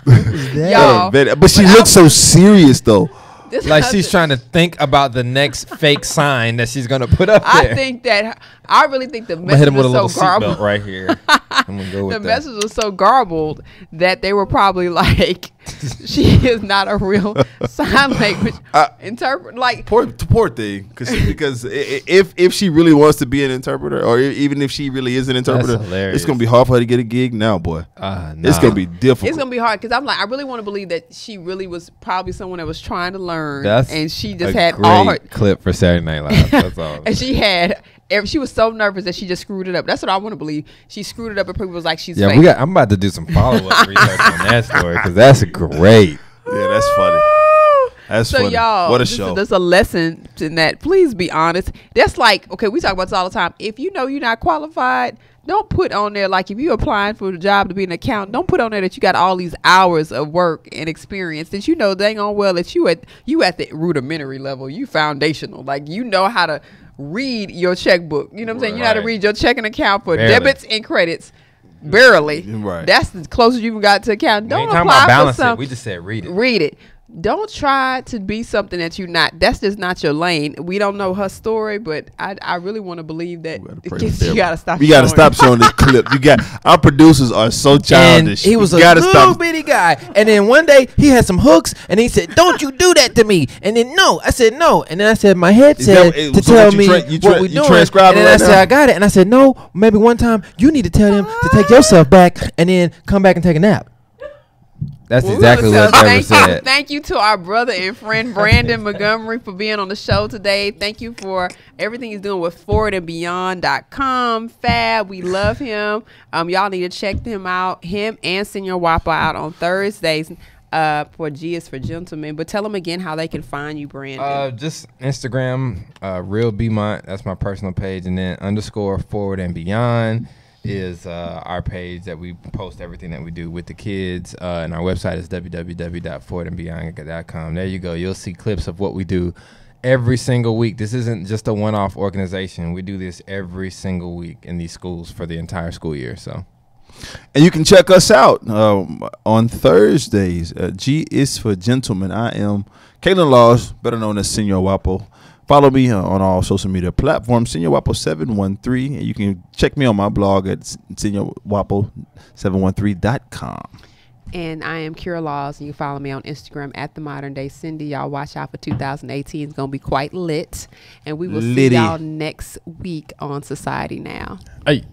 What was that?
Y'all.
But she looked so serious though.
Like she's trying to think about the next fake sign that she's gonna put up there.
I really think the
I'm hit
message
him with a
was so
little
garbled.
seatbelt right here. I'm gonna go with
The
that.
message was so garbled that they were probably like, she is not a real sign language interpreter. Like
poor thing, because if she really wants to be an interpreter, or even if she really is an interpreter, it's gonna be hard for her to get a gig now, boy. It's gonna be difficult.
It's gonna be hard because I'm like, I really want to believe that she really was probably someone that was trying to learn, and she just had all her
clip for Saturday Night Live. That's all.
And she was so nervous that she just screwed it up. That's what I want to believe. She screwed it up, and people was like, she's fake.
I'm about to do some follow-up research on that story because that's great.
Yeah, that's funny. That's funny.
Y'all,
what a show.
There's a lesson in that. Please be honest. That's like, okay, we talk about this all the time. If you know you're not qualified, don't put on there, like if you're applying for a job to be an accountant, don't put on there that you got all these hours of work and experience that you know dang on well that you at the rudimentary level, you foundational. Like you know how to read your checkbook. You know what I'm saying? You know how to read your checking account for debits and credits. Barely.
Right.
That's the closest you got to account. Don't
apply for something. We just said read it.
Read it. Don't try to be something that you're not. That's just not your lane. We don't know her story, but I really want to believe that you gotta stop.
You gotta stop showing this clip. Our producers are so childish.
And he was a little bitty guy, and then one day he had some hooks, and he said, "Don't you do that to me?" And then no, I said no, and then I said my head said to tell me what we doing. And then I said I got it, and I said no. Maybe one time you need to tell them to take yourself back, and then come back and take a nap. That's exactly what Trevor said.
Thank you to our brother and friend Brandon Montgomery for being on the show today. Thank you for everything he's doing with forwardandbeyond.com. Fab, we love him. Y'all need to check him out. Him and Senior Wappa out on Thursdays for G is for Gentlemen. But tell them again how they can find you, Brandon.
Just Instagram, Real Bmont. That's my personal page, and then _Forward and Beyond is our page that we post everything that we do with the kids, and our website is www.forwardandbeyond.com. There you go. You'll see clips of what we do every single week. This isn't just a one-off organization. We do this every single week in these schools for the entire school year. So,
and you can check us out on Thursdays. G is for Gentlemen. I am Kalen Laws, better known as Senior Wapo. Follow me on all social media platforms, Senior Wapo 713, and you can check me on my blog at seniorwapo713.com.
And I am Kira Laws, and you follow me on Instagram at The Modern Day Cindy. Y'all watch out for 2018. It's going to be quite lit. And we will see y'all next week on Society Now.
Hey.